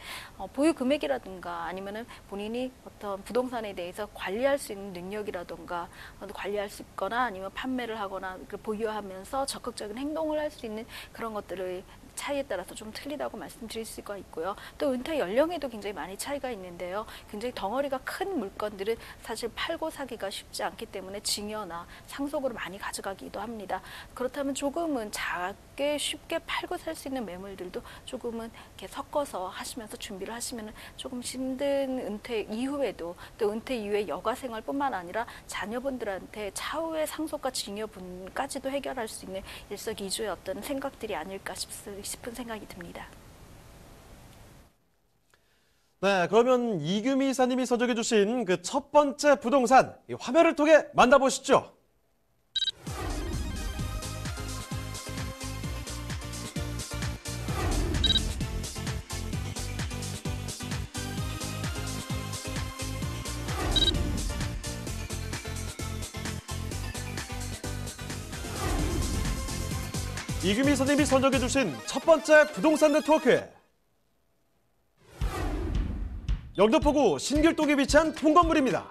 보유 금액이라든가 아니면은 본인이 어떤 부동산에 대해서 관리할 수 있는 능력이라든가, 관리할 수 있거나 아니면 판매를 하거나 보유하면서 적극적인 행동을 할 수 있는 그런 것들을 차이에 따라서 좀 틀리다고 말씀드릴 수가 있고요. 또 은퇴 연령에도 굉장히 많이 차이가 있는데요. 굉장히 덩어리가 큰 물건들은 사실 팔고 사기가 쉽지 않기 때문에 증여나 상속으로 많이 가져가기도 합니다. 그렇다면 조금은 작게 쉽게 팔고 살 수 있는 매물들도 조금은 이렇게 섞어서 하시면서 준비를 하시면 조금 힘든 은퇴 이후에도 또 은퇴 이후에 여가 생활뿐만 아니라 자녀분들한테 차후의 상속과 증여분까지도 해결할 수 있는 일석이조의 어떤 생각들이 아닐까 싶은 생각이 듭니다. 네, 그러면 이규미 이사님이 선정해 주신 그 첫 번째 부동산 이 화면을 통해 만나보시죠. 이규미 선생님이 선정해 주신 첫 번째 부동산 네트워크. 영등포구 신길동에 위치한 통건물입니다.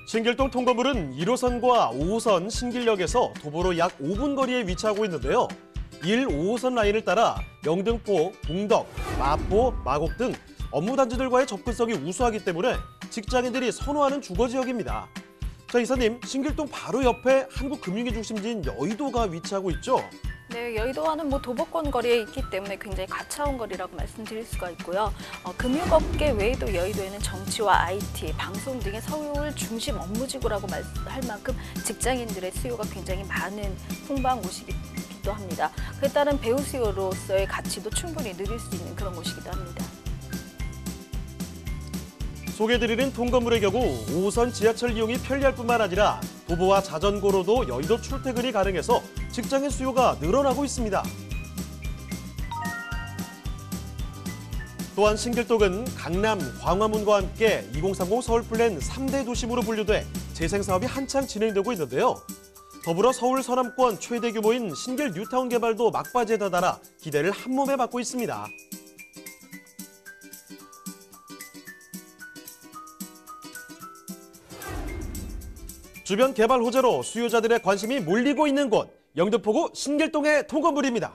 신길동 통건물은 1호선과 5호선 신길역에서 도보로 약 5분 거리에 위치하고 있는데요. 1, 5호선 라인을 따라 영등포, 공덕, 마포, 마곡 등 업무 단지들과의 접근성이 우수하기 때문에 직장인들이 선호하는 주거지역입니다. 자, 이사님, 신길동 바로 옆에 한국금융의 중심지인 여의도가 위치하고 있죠? 네, 여의도와는 도보권 거리에 있기 때문에 굉장히 가까운 거리라고 말씀드릴 수가 있고요. 금융업계 외에도 여의도에는 정치와 IT, 방송 등의 서울 중심 업무지구라고 할 만큼 직장인들의 수요가 굉장히 많은 풍부한 곳이기도 합니다. 그에 따른 배우 수요로서의 가치도 충분히 누릴 수 있는 그런 곳이기도 합니다. 소개해드리는 통건물의 경우 5호선 지하철 이용이 편리할 뿐만 아니라 도보와 자전거로도 여의도 출퇴근이 가능해서 직장인 수요가 늘어나고 있습니다. 또한 신길동은 강남, 광화문과 함께 2030 서울 플랜 3대 도심으로 분류돼 재생사업이 한창 진행되고 있는데요. 더불어 서울 서남권 최대 규모인 신길 뉴타운 개발도 막바지에 다다라 기대를 한몸에 받고 있습니다. 주변 개발 호재로 수요자들의 관심이 몰리고 있는 곳, 영등포구 신길동의 통건물입니다.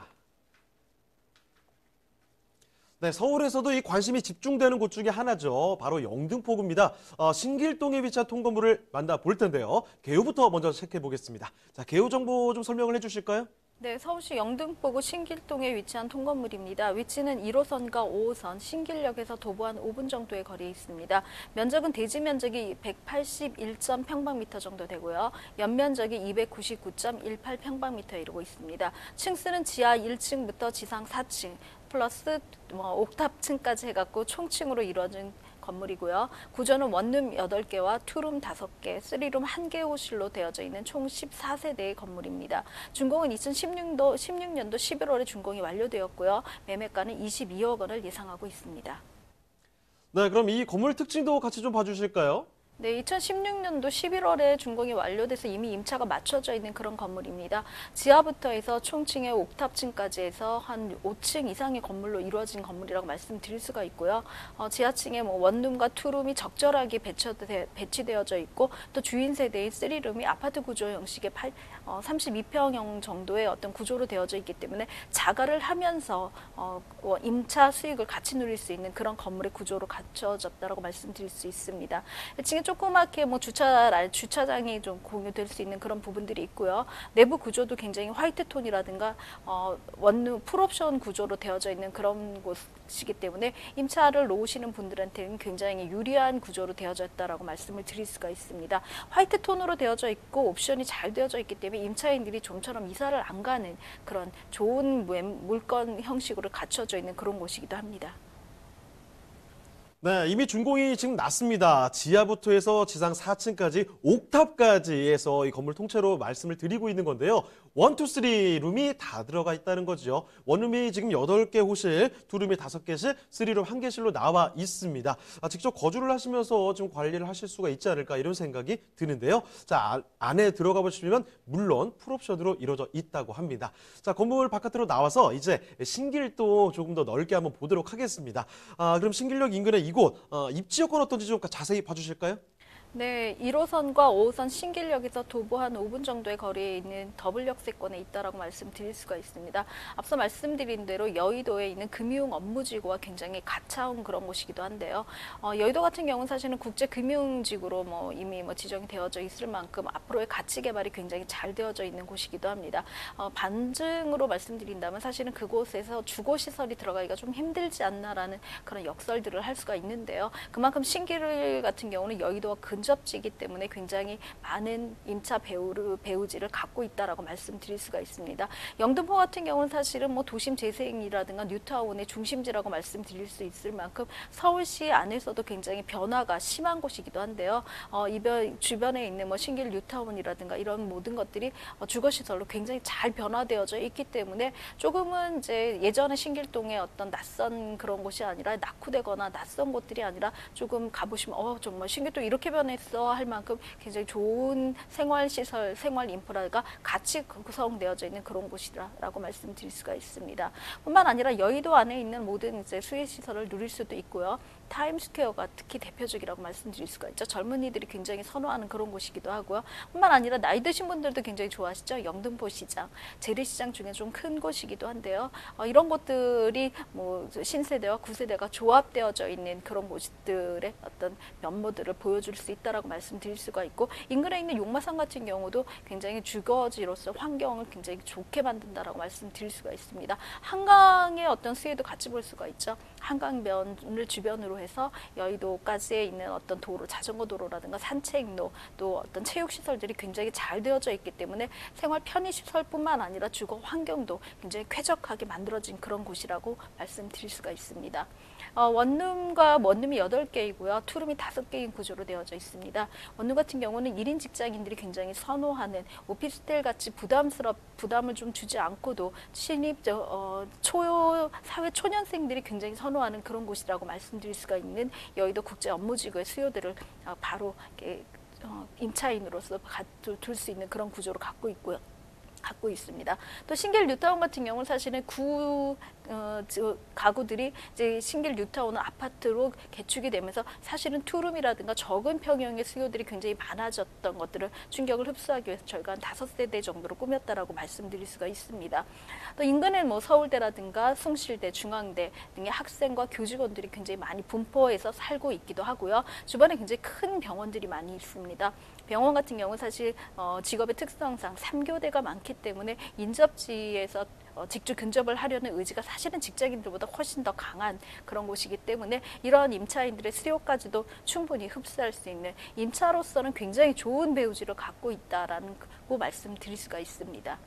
네, 서울에서도 이 관심이 집중되는 곳 중에 하나죠. 바로 영등포구입니다. 신길동에 위치한 통건물을 만나볼 텐데요. 개요부터 먼저 체크해 보겠습니다. 자, 개요 정보 좀 설명을 해주실까요? 네, 서울시 영등포구 신길동에 위치한 통건물입니다. 위치는 1호선과 5호선 신길역에서 도보 한 5분 정도의 거리에 있습니다. 면적은 대지 면적이 181.평방미터 정도 되고요. 연면적이 299.18평방미터에 이르고 있습니다. 층수는 지하 1층부터 지상 4층 플러스 옥탑층까지 해갖고 총층으로 이루어진 건물이고요. 구조는 원룸 8개와 투룸 5개, 3룸 1개 호실로 되어져 있는 총 14세대의 건물입니다. 준공은 2016년도 11월에 준공이 완료되었고요. 매매가는 22억 원을 예상하고 있습니다. 네, 그럼 이 건물 특징도 같이 좀 봐주실까요? 네, 2016년도 11월에 준공이 완료돼서 이미 임차가 맞춰져 있는 그런 건물입니다. 지하부터 해서 총층의 옥탑층까지 해서 한 5층 이상의 건물로 이루어진 건물이라고 말씀드릴 수가 있고요. 지하층에 원룸과 투룸이 적절하게 배치되어져 있고 또 주인 세대인 3룸이 아파트 구조 형식의 32평형 정도의 어떤 구조로 되어져 있기 때문에 자가를 하면서 임차 수익을 같이 누릴 수 있는 그런 건물의 구조로 갖춰졌다고 말씀드릴 수 있습니다. 지금 조그맣게 주차장이 좀 공유될 수 있는 그런 부분들이 있고요. 내부 구조도 굉장히 화이트 톤이라든가 원룸 풀옵션 구조로 되어져 있는 그런 곳이기 때문에 임차를 놓으시는 분들한테는 굉장히 유리한 구조로 되어져 있다라고 말씀을 드릴 수가 있습니다. 화이트 톤으로 되어져 있고 옵션이 잘 되어져 있기 때문에 임차인들이 좀처럼 이사를 안 가는 그런 좋은 물건 형식으로 갖춰져 있는 그런 곳이기도 합니다. 네, 이미 준공이 지금 났습니다. 지하부터 해서 지상 4층까지 옥탑까지 해서 이 건물 통째로 말씀을 드리고 있는 건데요. 1, 2, 3 룸이 다 들어가 있다는 거죠. 원룸이 지금 8개 호실, 투룸이 5개씩, 3룸 1개실로 나와 있습니다. 직접 거주를 하시면서 좀 관리를 하실 수가 있지 않을까 이런 생각이 드는데요. 자, 안에 들어가 보시면 물론 풀옵션으로 이루어져 있다고 합니다. 자, 건물 바깥으로 나와서 이제 신길동 조금 더 넓게 한번 보도록 하겠습니다. 그럼 신길역 인근의 이곳 입지 여건 어떤지 좀 자세히 봐주실까요? 네, 1호선과 5호선 신길역에서 도보 한 5분 정도의 거리에 있는 더블 역세권에 있다라고 말씀드릴 수가 있습니다. 앞서 말씀드린 대로 여의도에 있는 금융 업무지구와 굉장히 가까운 그런 곳이기도 한데요. 여의도 같은 경우는 사실은 국제 금융지구로 이미 지정이 되어져 있을 만큼 앞으로의 가치 개발이 굉장히 잘 되어져 있는 곳이기도 합니다. 반증으로 말씀드린다면 사실은 그곳에서 주거 시설이 들어가기가 좀 힘들지 않나라는 그런 역설들을 할 수가 있는데요. 그만큼 신길 같은 경우는 여의도와 근접지이기 때문에 굉장히 많은 임차 배우지를 갖고 있다라고 말씀드릴 수가 있습니다. 영등포 같은 경우는 사실은 도심 재생이라든가 뉴타운의 중심지라고 말씀드릴 수 있을 만큼 서울시 안에서도 굉장히 변화가 심한 곳이기도 한데요. 주변에 있는 신길 뉴타운이라든가 이런 모든 것들이 주거시설로 굉장히 잘 변화되어져 있기 때문에 조금은 이제 예전에 신길동의 어떤 낯선 그런 곳이 아니라 낙후되거나 낯선 곳들이 아니라 조금 가보시면 정말 신길동 이렇게 변했어 할 만큼 굉장히 좋은 생활시설, 생활 인프라가 같이 구성되어져 있는 그런 곳이라고 말씀드릴 수가 있습니다. 뿐만 아니라 여의도 안에 있는 모든 이제 수혜시설을 누릴 수도 있고요. 타임스퀘어가 특히 대표적이라고 말씀드릴 수가 있죠. 젊은이들이 굉장히 선호하는 그런 곳이기도 하고요. 뿐만 아니라 나이 드신 분들도 굉장히 좋아하시죠. 영등포 시장, 재래시장 중에 좀 큰 곳이기도 한데요. 이런 곳들이 신세대와 구세대가 조합되어져 있는 그런 곳들의 어떤 면모들을 보여줄 수 있다라고 말씀드릴 수가 있고, 인근에 있는 용마산 같은 경우도 굉장히 주거지로서 환경을 굉장히 좋게 만든다라고 말씀드릴 수가 있습니다. 한강의 어떤 수혜도 같이 볼 수가 있죠. 한강변을 주변으로 해서 여의도까지에 있는 어떤 도로, 자전거 도로라든가 산책로, 또 어떤 체육시설들이 굉장히 잘 되어져 있기 때문에 생활 편의시설뿐만 아니라 주거 환경도 굉장히 쾌적하게 만들어진 그런 곳이라고 말씀드릴 수가 있습니다. 원룸과 원룸이 8개이고요. 투룸이 5개인 구조로 되어져 있습니다. 원룸 같은 경우는 1인 직장인들이 굉장히 선호하는 오피스텔 같이 부담을 좀 주지 않고도 신입 사회 초년생들이 굉장히 선호하는 그런 곳이라고 말씀드릴 수가 있는 여의도 국제 업무지구의 수요들을 바로 임차인으로서 둘 수 있는 그런 구조를 갖고 있습니다. 또 신길 뉴타운 같은 경우는 사실은 가구들이 이제 신길 뉴타운은 아파트로 개축이 되면서 사실은 투룸이라든가 적은 평형의 수요들이 굉장히 많아졌던 것들을 충격을 흡수하기 위해서 저희가 한 5세대 정도로 꾸몄다라고 말씀드릴 수가 있습니다. 또 인근엔 서울대라든가 숭실대, 중앙대 등의 학생과 교직원들이 굉장히 많이 분포해서 살고 있기도 하고요. 주변에 굉장히 큰 병원들이 많이 있습니다. 병원 같은 경우는 사실 직업의 특성상 3교대가 많기 때문에 인접지에서 직주 근접을 하려는 의지가 사실은 직장인들보다 훨씬 더 강한 그런 곳이기 때문에 이러한 임차인들의 수요까지도 충분히 흡수할 수 있는, 임차로서는 굉장히 좋은 배우지를 갖고 있다라는 말씀드릴 수가 있습니다.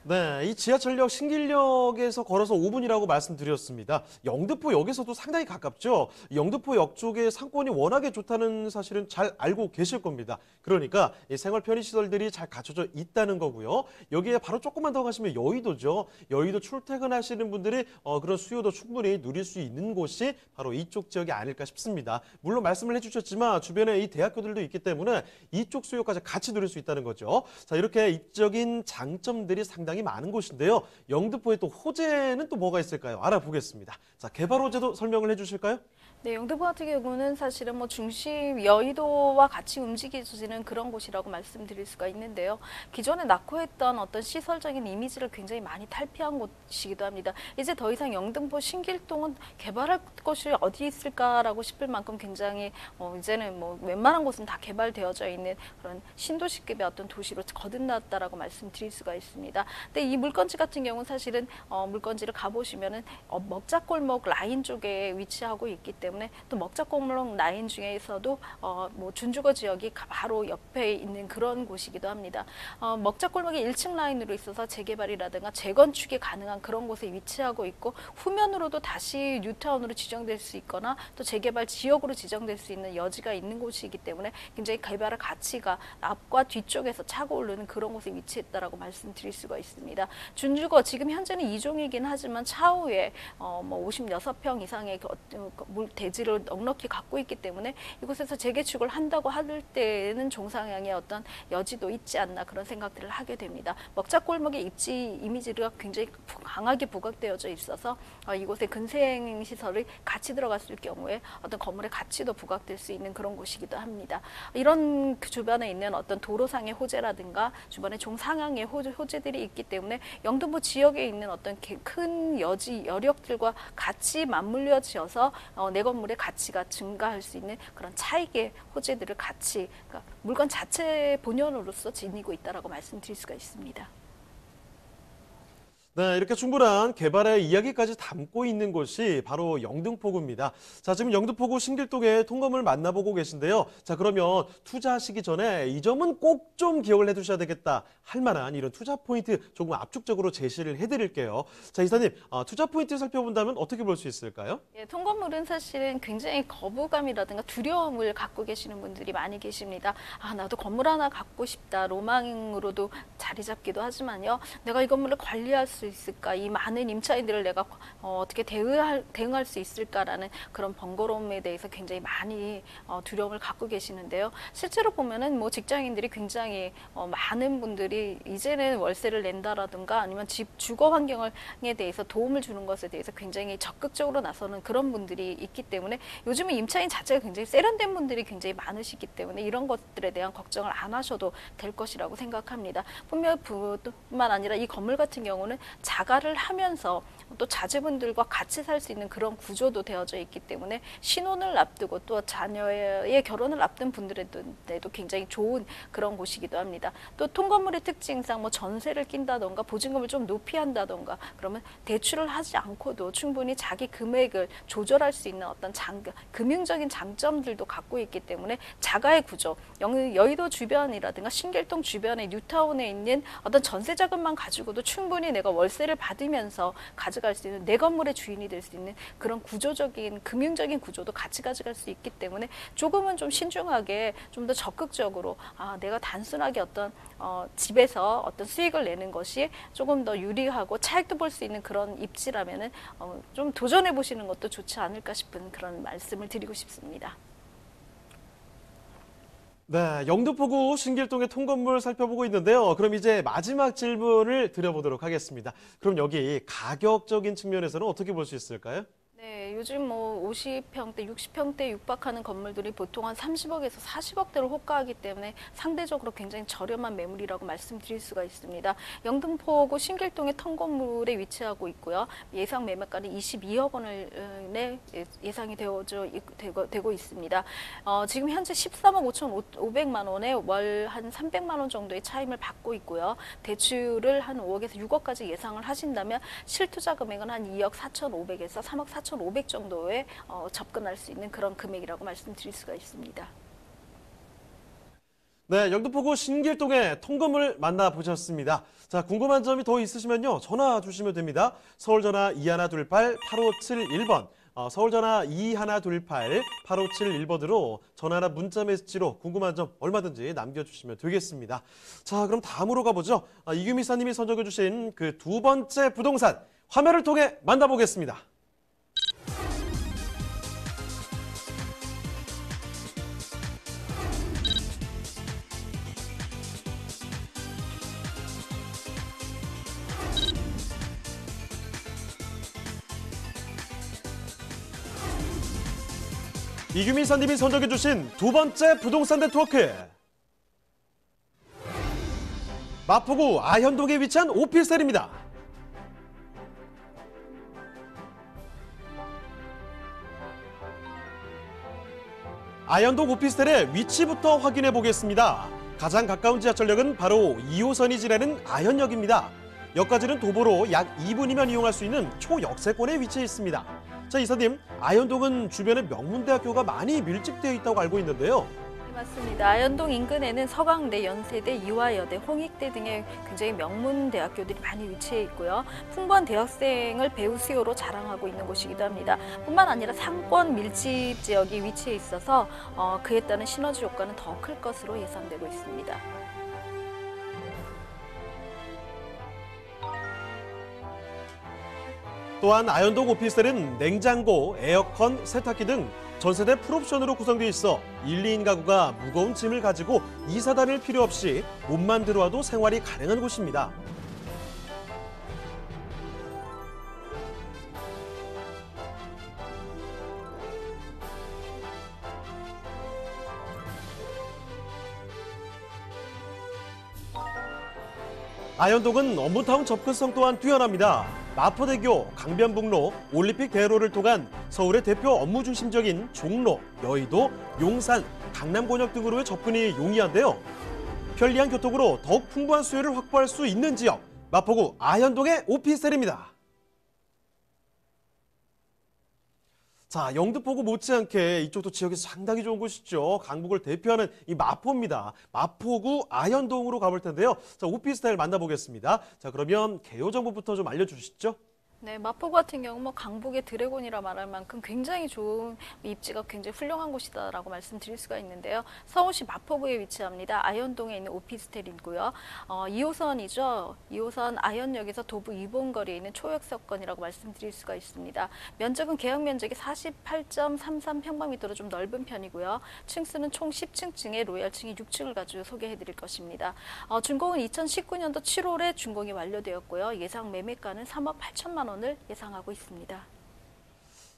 네, 이 지하철역 신길역에서 걸어서 5분이라고 말씀드렸습니다. 영등포역에서도 상당히 가깝죠. 영등포역 쪽에 상권이 워낙에 좋다는 사실은 잘 알고 계실 겁니다. 그러니까 이 생활 편의시설들이 잘 갖춰져 있다는 거고요. 여기에 바로 조금만 더 가시면 여의도죠. 여의도 출퇴근하시는 분들이 그런 수요도 충분히 누릴 수 있는 곳이 바로 이쪽 지역이 아닐까 싶습니다. 물론 말씀을 해주셨지만 주변에 이 대학교들도 있기 때문에 이쪽 수요까지 같이 누릴 수 있다는 거죠. 자, 이렇게 이적인 장점들이 상당히 많은 곳인데요. 영등포의 또 호재는 또 뭐가 있을까요? 알아보겠습니다. 자, 개발 호재도 설명을 해주실까요? 네, 영등포 같은 경우는 사실은 중심 여의도와 같이 움직여지는 그런 곳이라고 말씀드릴 수가 있는데요. 기존에 낙후했던 어떤 시설적인 이미지를 굉장히 많이 탈피한 곳이기도 합니다. 이제 더 이상 영등포 신길동은 개발할 곳이 어디 있을까라고 싶을 만큼 굉장히 이제는 웬만한 곳은 다 개발되어져 있는 그런 신도시급의 어떤 도시로 거듭났다라고 말씀드릴 수가 있습니다. 근데 이 물건지 같은 경우는 사실은 물건지를 가보시면은 먹자골목 라인 쪽에 위치하고 있기 때문에 또 먹자골목 라인 중에서도 준주거 지역이 바로 옆에 있는 그런 곳이기도 합니다. 먹자골목이 1층 라인으로 있어서 재개발이라든가 재건축이 가능한 그런 곳에 위치하고 있고, 후면으로도 다시 뉴타운으로 지정될 수 있거나 또 재개발 지역으로 지정될 수 있는 여지가 있는 곳이기 때문에 굉장히 개발의 가치가 앞과 뒤쪽에서 차고 오르는 그런 곳에 위치했다라고 말씀드릴 수가 있습니다. 있습니다. 준주거 지금 현재는 2종이긴 하지만 차후에 뭐 56평 이상의 대지를 넉넉히 갖고 있기 때문에 이곳에서 재개축을 한다고 할 때는 종상향의 어떤 여지도 있지 않나 그런 생각들을 하게 됩니다. 먹자골목의 입지 이미지가 굉장히 강하게 부각되어져 있어서 이곳에 근생 시설이 같이 들어갔을 경우에 어떤 건물의 가치도 부각될 수 있는 그런 곳이기도 합니다. 이런 그 주변에 있는 어떤 도로상의 호재라든가 주변에 종상향의 호재들이 있기 때문에 영등포 지역에 있는 어떤 큰 여력들과 같이 맞물려 지어서 내 건물의 가치가 증가할 수 있는 그런 차익의 호재들을 같이 그러니까 물건 자체 본연으로서 지니고 있다라고 말씀드릴 수가 있습니다. 네, 이렇게 충분한 개발의 이야기까지 담고 있는 곳이 바로 영등포구입니다. 자, 지금 영등포구 신길동의 통건물 만나보고 계신데요. 자, 그러면 투자하시기 전에 이 점은 꼭 좀 기억을 해두셔야 되겠다 할 만한 이런 투자 포인트 조금 압축적으로 제시를 해드릴게요. 자, 이사님, 투자 포인트 살펴본다면 어떻게 볼 수 있을까요? 예, 통건물은 사실은 굉장히 거부감이라든가 두려움을 갖고 계시는 분들이 많이 계십니다. 나도 건물 하나 갖고 싶다. 로망으로도 자리 잡기도 하지만요. 내가 이 건물을 관리할 수 있을까? 이 많은 임차인들을 내가 어떻게 대응할 수 있을까라는 그런 번거로움에 대해서 굉장히 많이 두려움을 갖고 계시는데요. 실제로 보면은 뭐 직장인들이 굉장히 많은 분들이 이제는 월세를 낸다라든가 아니면 집 주거 환경에 대해서 도움을 주는 것에 대해서 굉장히 적극적으로 나서는 그런 분들이 있기 때문에 요즘은 임차인 자체가 굉장히 세련된 분들이 굉장히 많으시기 때문에 이런 것들에 대한 걱정을 안 하셔도 될 것이라고 생각합니다. 뿐만 아니라 이 건물 같은 경우는 자가를 하면서 또 자제분들과 같이 살 수 있는 그런 구조도 되어져 있기 때문에 신혼을 앞두고 또 자녀의 결혼을 앞둔 분들에도 굉장히 좋은 그런 곳이기도 합니다. 또 통건물의 특징상 뭐 전세를 낀다던가 보증금을 좀 높이 한다던가 그러면 대출을 하지 않고도 충분히 자기 금액을 조절할 수 있는 어떤 금융적인 장점들도 갖고 있기 때문에 자가의 구조, 여의도 주변이라든가 신길동 주변의 뉴타운에 있는 어떤 전세 자금만 가지고도 충분히 내가 월세를 받으면서 가져갈 수 있는 내 건물의 주인이 될 수 있는 그런 구조적인 금융적인 구조도 같이 가져갈 수 있기 때문에 조금은 좀 신중하게 좀 더 적극적으로 내가 단순하게 어떤 집에서 어떤 수익을 내는 것이 조금 더 유리하고 차익도 볼 수 있는 그런 입지라면은 좀 도전해 보시는 것도 좋지 않을까 싶은 그런 말씀을 드리고 싶습니다. 네, 영등포구 신길동의 통건물 살펴보고 있는데요. 그럼 이제 마지막 질문을 드려보도록 하겠습니다. 그럼 여기 가격적인 측면에서는 어떻게 볼 수 있을까요? 네, 요즘 뭐 50평대, 60평대 육박하는 건물들이 보통 한 30억에서 40억대를 호가하기 때문에 상대적으로 굉장히 저렴한 매물이라고 말씀드릴 수가 있습니다. 영등포구 신길동의 통건물에 위치하고 있고요. 예상 매매가는 22억 원을 예상이 되고 있습니다. 지금 현재 13억 5,500만 원에 월 한 300만 원 정도의 차임을 받고 있고요. 대출을 한 5억에서 6억까지 예상을 하신다면 실투자 금액은 한 2억 4,500에서 3억 4,500 정도에 접근할 수 있는 그런 금액이라고 말씀드릴 수가 있습니다. 네, 영등포구 신길동의 통건물 만나보셨습니다. 자, 궁금한 점이 더 있으시면요. 전화 주시면 됩니다. 서울전화 2128-8571번, 서울전화 2128-8571번으로 전화나 문자 메시지로 궁금한 점 얼마든지 남겨주시면 되겠습니다. 자, 그럼 다음으로 가보죠. 이규미 이사님이 선정해 주신 그 두 번째 부동산 화면을 통해 만나보겠습니다. 이규민 이사님이 선정해 주신 두 번째 부동산 네트워크. 마포구 아현동에 위치한 오피스텔입니다. 아현동 오피스텔의 위치부터 확인해 보겠습니다. 가장 가까운 지하철역은 바로 2호선이 지나는 아현역입니다. 역까지는 도보로 약 2분이면 이용할 수 있는 초역세권에 위치해 있습니다. 자, 이사님, 아현동은 주변에 명문대학교가 많이 밀집되어 있다고 알고 있는데요. 네, 맞습니다. 아현동 인근에는 서강대, 연세대, 이화여대, 홍익대 등의 굉장히 명문 대학교들이 많이 위치해 있고요. 풍부한 대학생을 배우 수요로 자랑하고 있는 곳이기도 합니다. 뿐만 아니라 상권 밀집 지역이 위치해 있어서 그에 따른 시너지 효과는 더 클 것으로 예상되고 있습니다. 또한 아현동 오피스텔은 냉장고, 에어컨, 세탁기 등 전세대 풀옵션으로 구성되어 있어 1, 2인 가구가 무거운 짐을 가지고 이사 다닐 필요 없이 몸만 들어와도 생활이 가능한 곳입니다. 아현동은 업무타운 접근성 또한 뛰어납니다. 마포대교, 강변북로, 올림픽 대로를 통한 서울의 대표 업무 중심적인 종로, 여의도, 용산, 강남권역 등으로의 접근이 용이한데요. 편리한 교통으로 더욱 풍부한 수요를 확보할 수 있는 지역, 마포구 아현동의 오피스텔입니다. 자, 영등포구 못지않게 이쪽도 지역이 상당히 좋은 곳이죠. 강북을 대표하는 이 마포입니다. 마포구 아현동으로 가볼 텐데요. 자, 오피스텔 만나보겠습니다. 자, 그러면 개요 정보부터 좀 알려주시죠. 네, 마포구 같은 경우 뭐 강북의 드래곤이라 말할 만큼 굉장히 좋은 입지가 굉장히 훌륭한 곳이다라고 말씀드릴 수가 있는데요. 서울시 마포구에 위치합니다. 아현동에 있는 오피스텔이고요. 2호선이죠. 2호선 아현역에서 도보 2번 거리에 있는 초역세권이라고 말씀드릴 수가 있습니다. 면적은 계약 면적이 48.33평방미터로 좀 넓은 편이고요. 층수는 총 10층 에 로얄층이 6층을 가지고 소개해드릴 것입니다. 준공은 2019년도 7월에 준공이 완료되었고요. 예상 매매가는 3억 8천만 원을 예상하고 있습니다.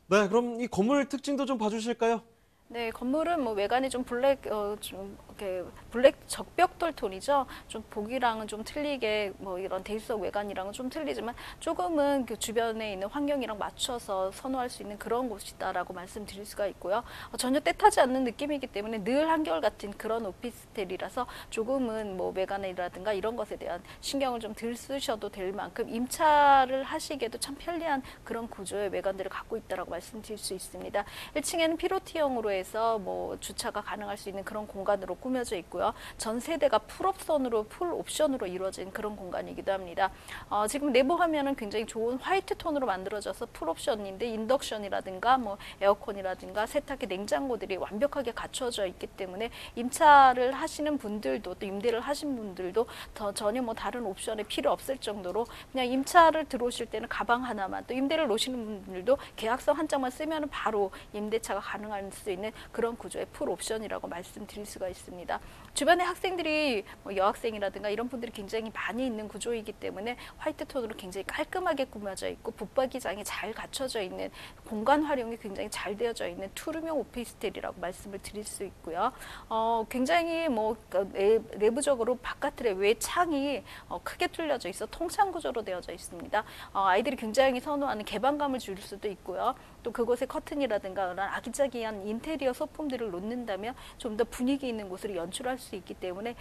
네, 그럼 이 건물 특징도 좀 봐주실까요? 네, 건물은 뭐 외관이 좀 블랙, 블랙 적벽돌 톤이죠. 좀 보기랑은 좀 틀리게 뭐 이런 대리석 외관이랑은 좀 틀리지만 조금은 그 주변에 있는 환경이랑 맞춰서 선호할 수 있는 그런 곳이다라고 말씀드릴 수가 있고요. 전혀 때타지 않는 느낌이기 때문에 늘 한결같은 그런 오피스텔이라서 조금은 뭐 외관이라든가 이런 것에 대한 신경을 좀 덜 쓰셔도 될 만큼 임차를 하시기에도 참 편리한 그런 구조의 외관들을 갖고 있다라고 말씀드릴 수 있습니다. 1층에는 피로티형으로 해서 뭐 주차가 가능할 수 있는 그런 공간으로 꾸며져 있고요. 전 세대가 풀 옵션으로 이루어진 그런 공간이기도 합니다. 지금 내부 화면은 굉장히 좋은 화이트 톤으로 만들어져서 풀 옵션인데 인덕션이라든가 뭐 에어컨이라든가 세탁기, 냉장고들이 완벽하게 갖춰져 있기 때문에 임차를 하시는 분들도 또 임대를 하신 분들도 전혀 뭐 다른 옵션이 필요 없을 정도로 그냥 임차를 들어오실 때는 가방 하나만, 또 임대를 놓으시는 분들도 계약서 한 장만 쓰면 바로 임대차가 가능할 수 있는 그런 구조의 풀 옵션이라고 말씀드릴 수가 있습니다. 주변에 학생들이 뭐 여학생이라든가 이런 분들이 굉장히 많이 있는 구조이기 때문에 화이트 톤으로 굉장히 깔끔하게 꾸며져 있고 붙박이장이 잘 갖춰져 있는, 공간 활용이 굉장히 잘 되어져 있는 투룸형 오피스텔이라고 말씀을 드릴 수 있고요. 굉장히 뭐 내부적으로 바깥에 외창이 크게 뚫려져 있어 통창 구조로 되어져 있습니다. 아이들이 굉장히 선호하는 개방감을 줄 수도 있고요. 또 그곳에 커튼이라든가 그런 아기자기한 인테리어 소품들을 놓는다면 좀 더 분위기 있는 곳으로 연출할 수 있기 때문에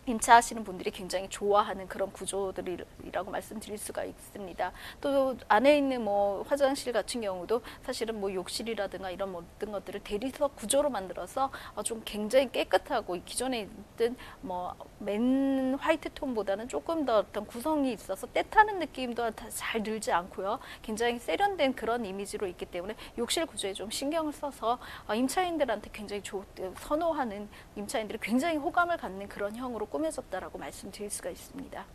임차하시는 분들이 굉장히 좋아하는 그런 구조들이라고 말씀드릴 수가 있습니다. 또 안에 있는 뭐 화장실 같은 경우도 사실은 뭐 욕실이라든가 이런 모든 것들을 대리석 구조로 만들어서 좀 굉장히 깨끗하고 기존에 있던 뭐 맨 화이트 톤보다는 조금 더 어떤 구성이 있어서 때타는 느낌도 잘 들지 않고요. 굉장히 세련된 그런 이미지로 있기 때문에 욕실 구조에 좀 신경을 써서 임차인들한테 굉장히 선호하는, 임차인들이 굉장히 호감을 갖는 그런 형으로 꾸며졌다라고 말씀드릴 수가 있습니다.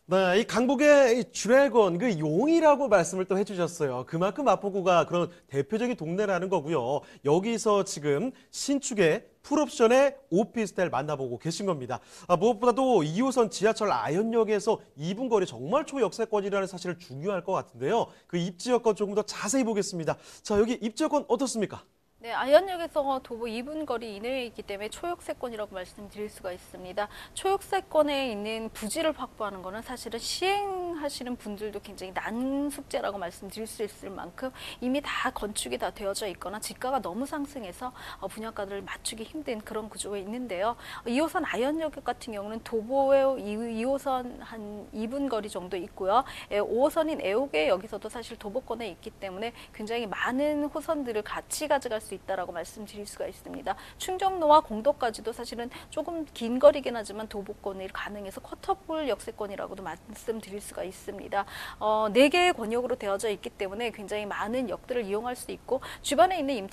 네, 이 강북의 이 드래곤, 그 용이라고 말씀을 또 해주셨어요. 그만큼 마포구가 그런 대표적인 동네라는 거고요. 여기서 지금 신축의 풀옵션의 오피스텔 만나보고 계신 겁니다. 무엇보다도 2호선 지하철 아현역에서 2분 거리 정말 초역세권이라는 사실을 중요할 것 같은데요. 그 입지 여건 조금 더 자세히 보겠습니다. 자, 여기 입지 여건 어떻습니까? 네, 아현역에서 도보 2분 거리 이내에 있기 때문에 초역세권이라고 말씀드릴 수가 있습니다. 초역세권에 있는 부지를 확보하는 것은 사실은 시행하시는 분들도 굉장히 난 숙제라고 말씀드릴 수 있을 만큼 이미 다 건축이 다 되어져 있거나 지가가 너무 상승해서 분양가를 맞추기 힘든 그런 구조에 있는데요. 2호선 아현역 같은 경우는 도보의 2호선 한 2분 거리 정도 있고요. 5호선인 애옥에 여기서도 사실 도보권에 있기 때문에 굉장히 많은 호선들을 같이 가져갈 수 수 있다라고 말씀드릴 수가 있습니다. 충정로와 공도까지도 사실은 조금 긴 거리긴 하지만 도보권이 가능해서 쿼터볼 역세권이라고도 말씀드릴 수가 있습니다. 4개의 권역으로 되어져 있기 때문에 굉장히 많은 역들을 이용할 수 있고 주변에 있는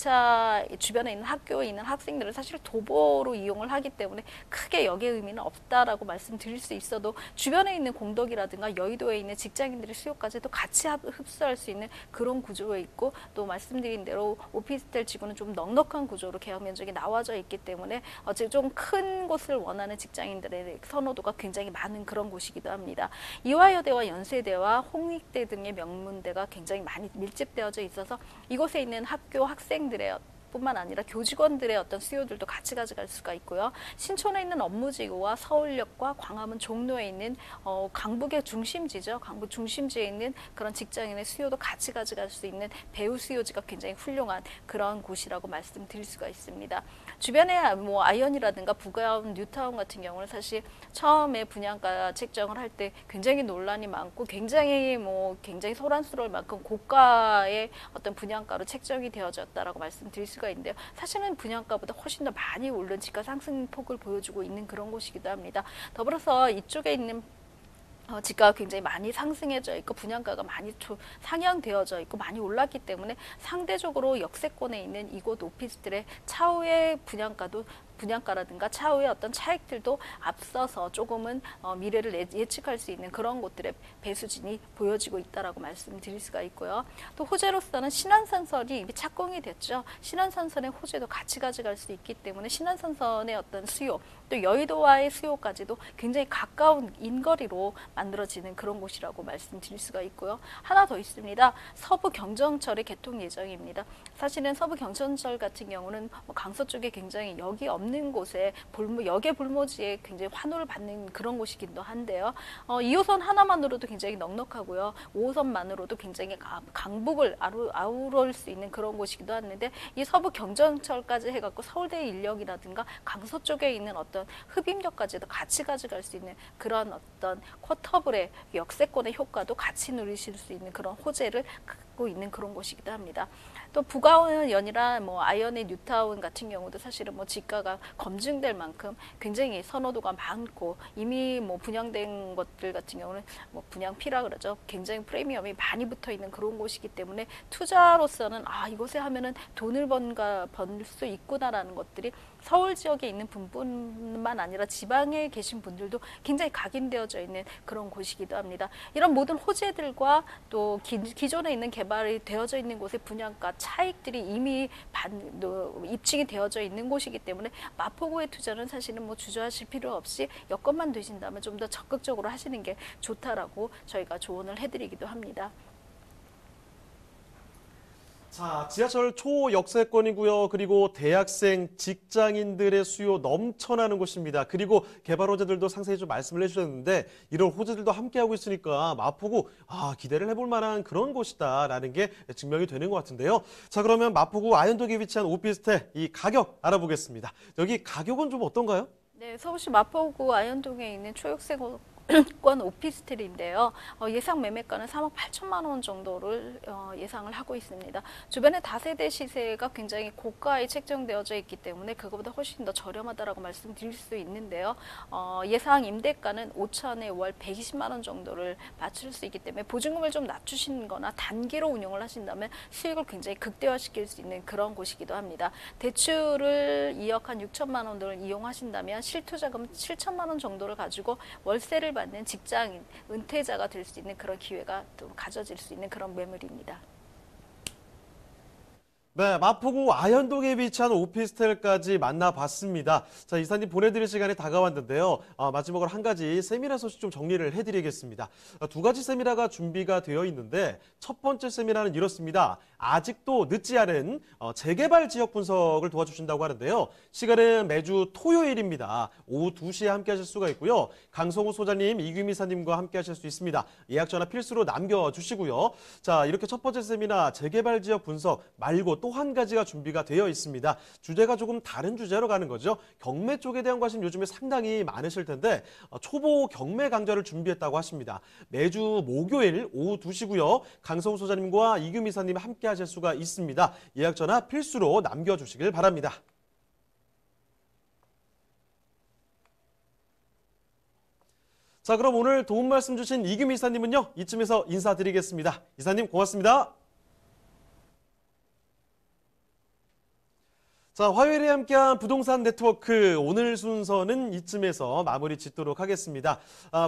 주변에 있는 학교에 있는 학생들은 사실 도보로 이용을 하기 때문에 크게 역의 의미는 없다라고 말씀드릴 수 있어도 주변에 있는 공덕이라든가 여의도에 있는 직장인들의 수요까지도 같이 흡수할 수 있는 그런 구조에 있고 또 말씀드린 대로 오피스텔 지구는 좀 넉넉한 구조로 계약 면적이 나와져 있기 때문에 좀 큰 곳을 원하는 직장인들의 선호도가 굉장히 많은 그런 곳이기도 합니다. 이화여대와 연세대와 홍익대 등의 명문대가 굉장히 많이 밀집되어져 있어서 이곳에 있는 학교 학생들의 뿐만 아니라 교직원들의 어떤 수요들도 같이 가져갈 수가 있고요. 신촌에 있는 업무지구와 서울역과 광화문 종로에 있는 강북의 중심지죠. 강북 중심지에 있는 그런 직장인의 수요도 같이 가져갈 수 있는 배우 수요지가 굉장히 훌륭한 그런 곳이라고 말씀드릴 수가 있습니다. 주변에 뭐 아이언이라든가 부가운, 뉴타운 같은 경우는 사실 처음에 분양가 책정을 할 때 굉장히 논란이 많고 굉장히 소란스러울 만큼 고가의 어떤 분양가로 책정이 되어졌다라고 말씀드릴 수가 있는데요. 사실은 분양가보다 훨씬 더 많이 오른 집가 상승폭을 보여주고 있는 그런 곳이기도 합니다. 더불어서 이쪽에 있는 집가가 굉장히 많이 상승해져 있고 분양가가 많이 상향되어져 있고 많이 올랐기 때문에 상대적으로 역세권에 있는 이곳 오피스텔의 차후의 분양가라든가 차후의 어떤 차익들도 앞서서 조금은 미래를 예측할 수 있는 그런 곳들의 배수진이 보여지고 있다라고 말씀드릴 수가 있고요. 또 호재로서는 신안산선이 이미 착공이 됐죠. 신안산선의 호재도 같이 가져갈 수 있기 때문에 신안산선의 어떤 수요, 또 여의도와의 수요까지도 굉장히 가까운 인거리로 만들어지는 그런 곳이라고 말씀드릴 수가 있고요. 하나 더 있습니다. 서부 경정철의 개통 예정입니다. 사실은 서부 경정철 같은 경우는 강서 쪽에 굉장히 역이 없는 곳에 역의 볼모지에 굉장히 환호를 받는 그런 곳이기도 한데요. 2호선 하나만으로도 굉장히 넉넉하고요. 5호선만으로도 굉장히 강북을 아우를 수 있는 그런 곳이기도 하는데 이 서부 경정철까지 해갖고 서울대 인력이라든가 강서 쪽에 있는 어떤 흡입력까지도 같이 가져갈 수 있는 그런 어떤 쿼터블의 역세권의 효과도 같이 누리실 수 있는 그런 호재를 갖고 있는 그런 곳이기도 합니다. 또 부가원이나 아이언의 뉴타운 같은 경우도 사실은 지가가 검증될 만큼 굉장히 선호도가 많고 이미 분양된 것들 같은 경우는 분양피라 그러죠. 굉장히 프리미엄이 많이 붙어 있는 그런 곳이기 때문에 투자로서는 이곳에 하면은 돈을 벌 수 있구나라는 것들이 서울 지역에 있는 분뿐만 아니라 지방에 계신 분들도 굉장히 각인되어져 있는 그런 곳이기도 합니다. 이런 모든 호재들과 또 기존에 있는 개발이 되어져 있는 곳의 분양가 차익들이 이미 입증이 되어져 있는 곳이기 때문에 마포구의 투자는 사실은 주저하실 필요 없이 여건만 되신다면 좀 더 적극적으로 하시는 게 좋다라고 저희가 조언을 해드리기도 합니다. 자, 지하철 초역세권이고요. 그리고 대학생, 직장인들의 수요 넘쳐나는 곳입니다. 그리고 개발 호재들도 상세히 좀 말씀을 해주셨는데 이런 호재들도 함께하고 있으니까 마포구 기대를 해볼 만한 그런 곳이다라는 게 증명이 되는 것 같은데요. 자, 그러면 마포구 아현동에 위치한 오피스텔 이 가격 알아보겠습니다. 여기 가격은 좀 어떤가요? 네, 서울시 마포구 아현동에 있는 초역세권 오피스텔인데요. 예상 매매가는 3억 8천만 원 정도를 예상을 하고 있습니다. 주변에 다세대 시세가 굉장히 고가에 책정되어져 있기 때문에 그거보다 훨씬 더 저렴하다라고 말씀드릴 수 있는데요. 예상 임대가는 5천에 월 120만 원 정도를 맞출 수 있기 때문에 보증금을 좀 낮추신 거나 단기로 운영을 하신다면 수익을 굉장히 극대화시킬 수 있는 그런 곳이기도 합니다. 대출을 2억 한 6천만 원을 이용하신다면 실투자금 7천만 원 정도를 가지고 월세를 받는 직장인, 은퇴자가 될 수 있는 그런 기회가 또 가져질 수 있는 그런 매물입니다. 네, 마포구 아현동에 위치한 오피스텔까지 만나봤습니다. 자, 이사님 보내드릴 시간이 다가왔는데요. 마지막으로 한 가지 세미나 소식 좀 정리를 해드리겠습니다. 2가지 세미나가 준비가 되어 있는데 첫 번째 세미나는 이렇습니다. 아직도 늦지 않은 재개발 지역 분석을 도와주신다고 하는데요. 시간은 매주 토요일입니다. 오후 2시에 함께 하실 수가 있고요. 강성우 소장님, 이규미 이사님과 함께 하실 수 있습니다. 예약 전화 필수로 남겨주시고요. 자, 이렇게 첫 번째 세미나 재개발 지역 분석 말고 또 한 가지가 준비가 되어 있습니다. 주제가 조금 다른 주제로 가는 거죠. 경매 쪽에 대한 관심 요즘에 상당히 많으실 텐데 초보 경매 강좌를 준비했다고 하십니다. 매주 목요일 오후 2시고요. 강성우 소장님과 이규미 이사님 함께 하실 수가 있습니다. 예약 전화 필수로 남겨주시길 바랍니다. 자, 그럼 오늘 도움 말씀 주신 이규미 이사님은요, 이쯤에서 인사드리겠습니다. 이사님 고맙습니다. 자, 화요일에 함께한 부동산 네트워크 오늘 순서는 이쯤에서 마무리 짓도록 하겠습니다.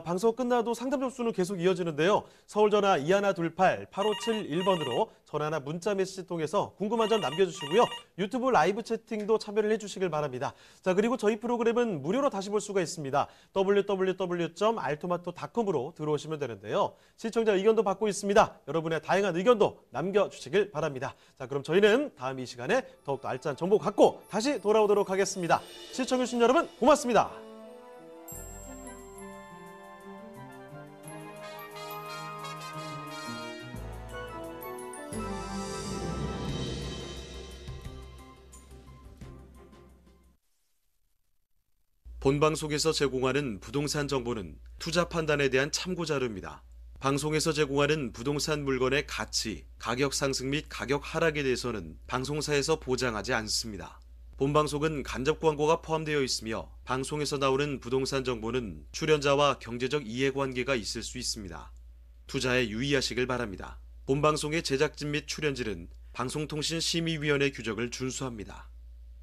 방송 끝나도 상담 접수는 계속 이어지는데요. 서울전화 2128-8571번으로 전화나 문자 메시지 통해서 궁금한 점 남겨주시고요. 유튜브 라이브 채팅도 참여를 해주시길 바랍니다. 자, 그리고 저희 프로그램은 무료로 다시 볼 수가 있습니다. www.altomato.com으로 들어오시면 되는데요. 시청자 의견도 받고 있습니다. 여러분의 다양한 의견도 남겨주시길 바랍니다. 자, 그럼 저희는 다음 이 시간에 더욱더 알찬 정보 갖고 다시 돌아오도록 하겠습니다. 시청해주신 여러분 고맙습니다. 본방송에서 제공하는 부동산 정보는 투자 판단에 대한 참고 자료입니다. 방송에서 제공하는 부동산 물건의 가치, 가격 상승 및 가격 하락에 대해서는 방송사에서 보장하지 않습니다. 본방송은 간접 광고가 포함되어 있으며 방송에서 나오는 부동산 정보는 출연자와 경제적 이해관계가 있을 수 있습니다. 투자에 유의하시길 바랍니다. 본방송의 제작진 및 출연진은 방송통신심의위원회 규정을 준수합니다.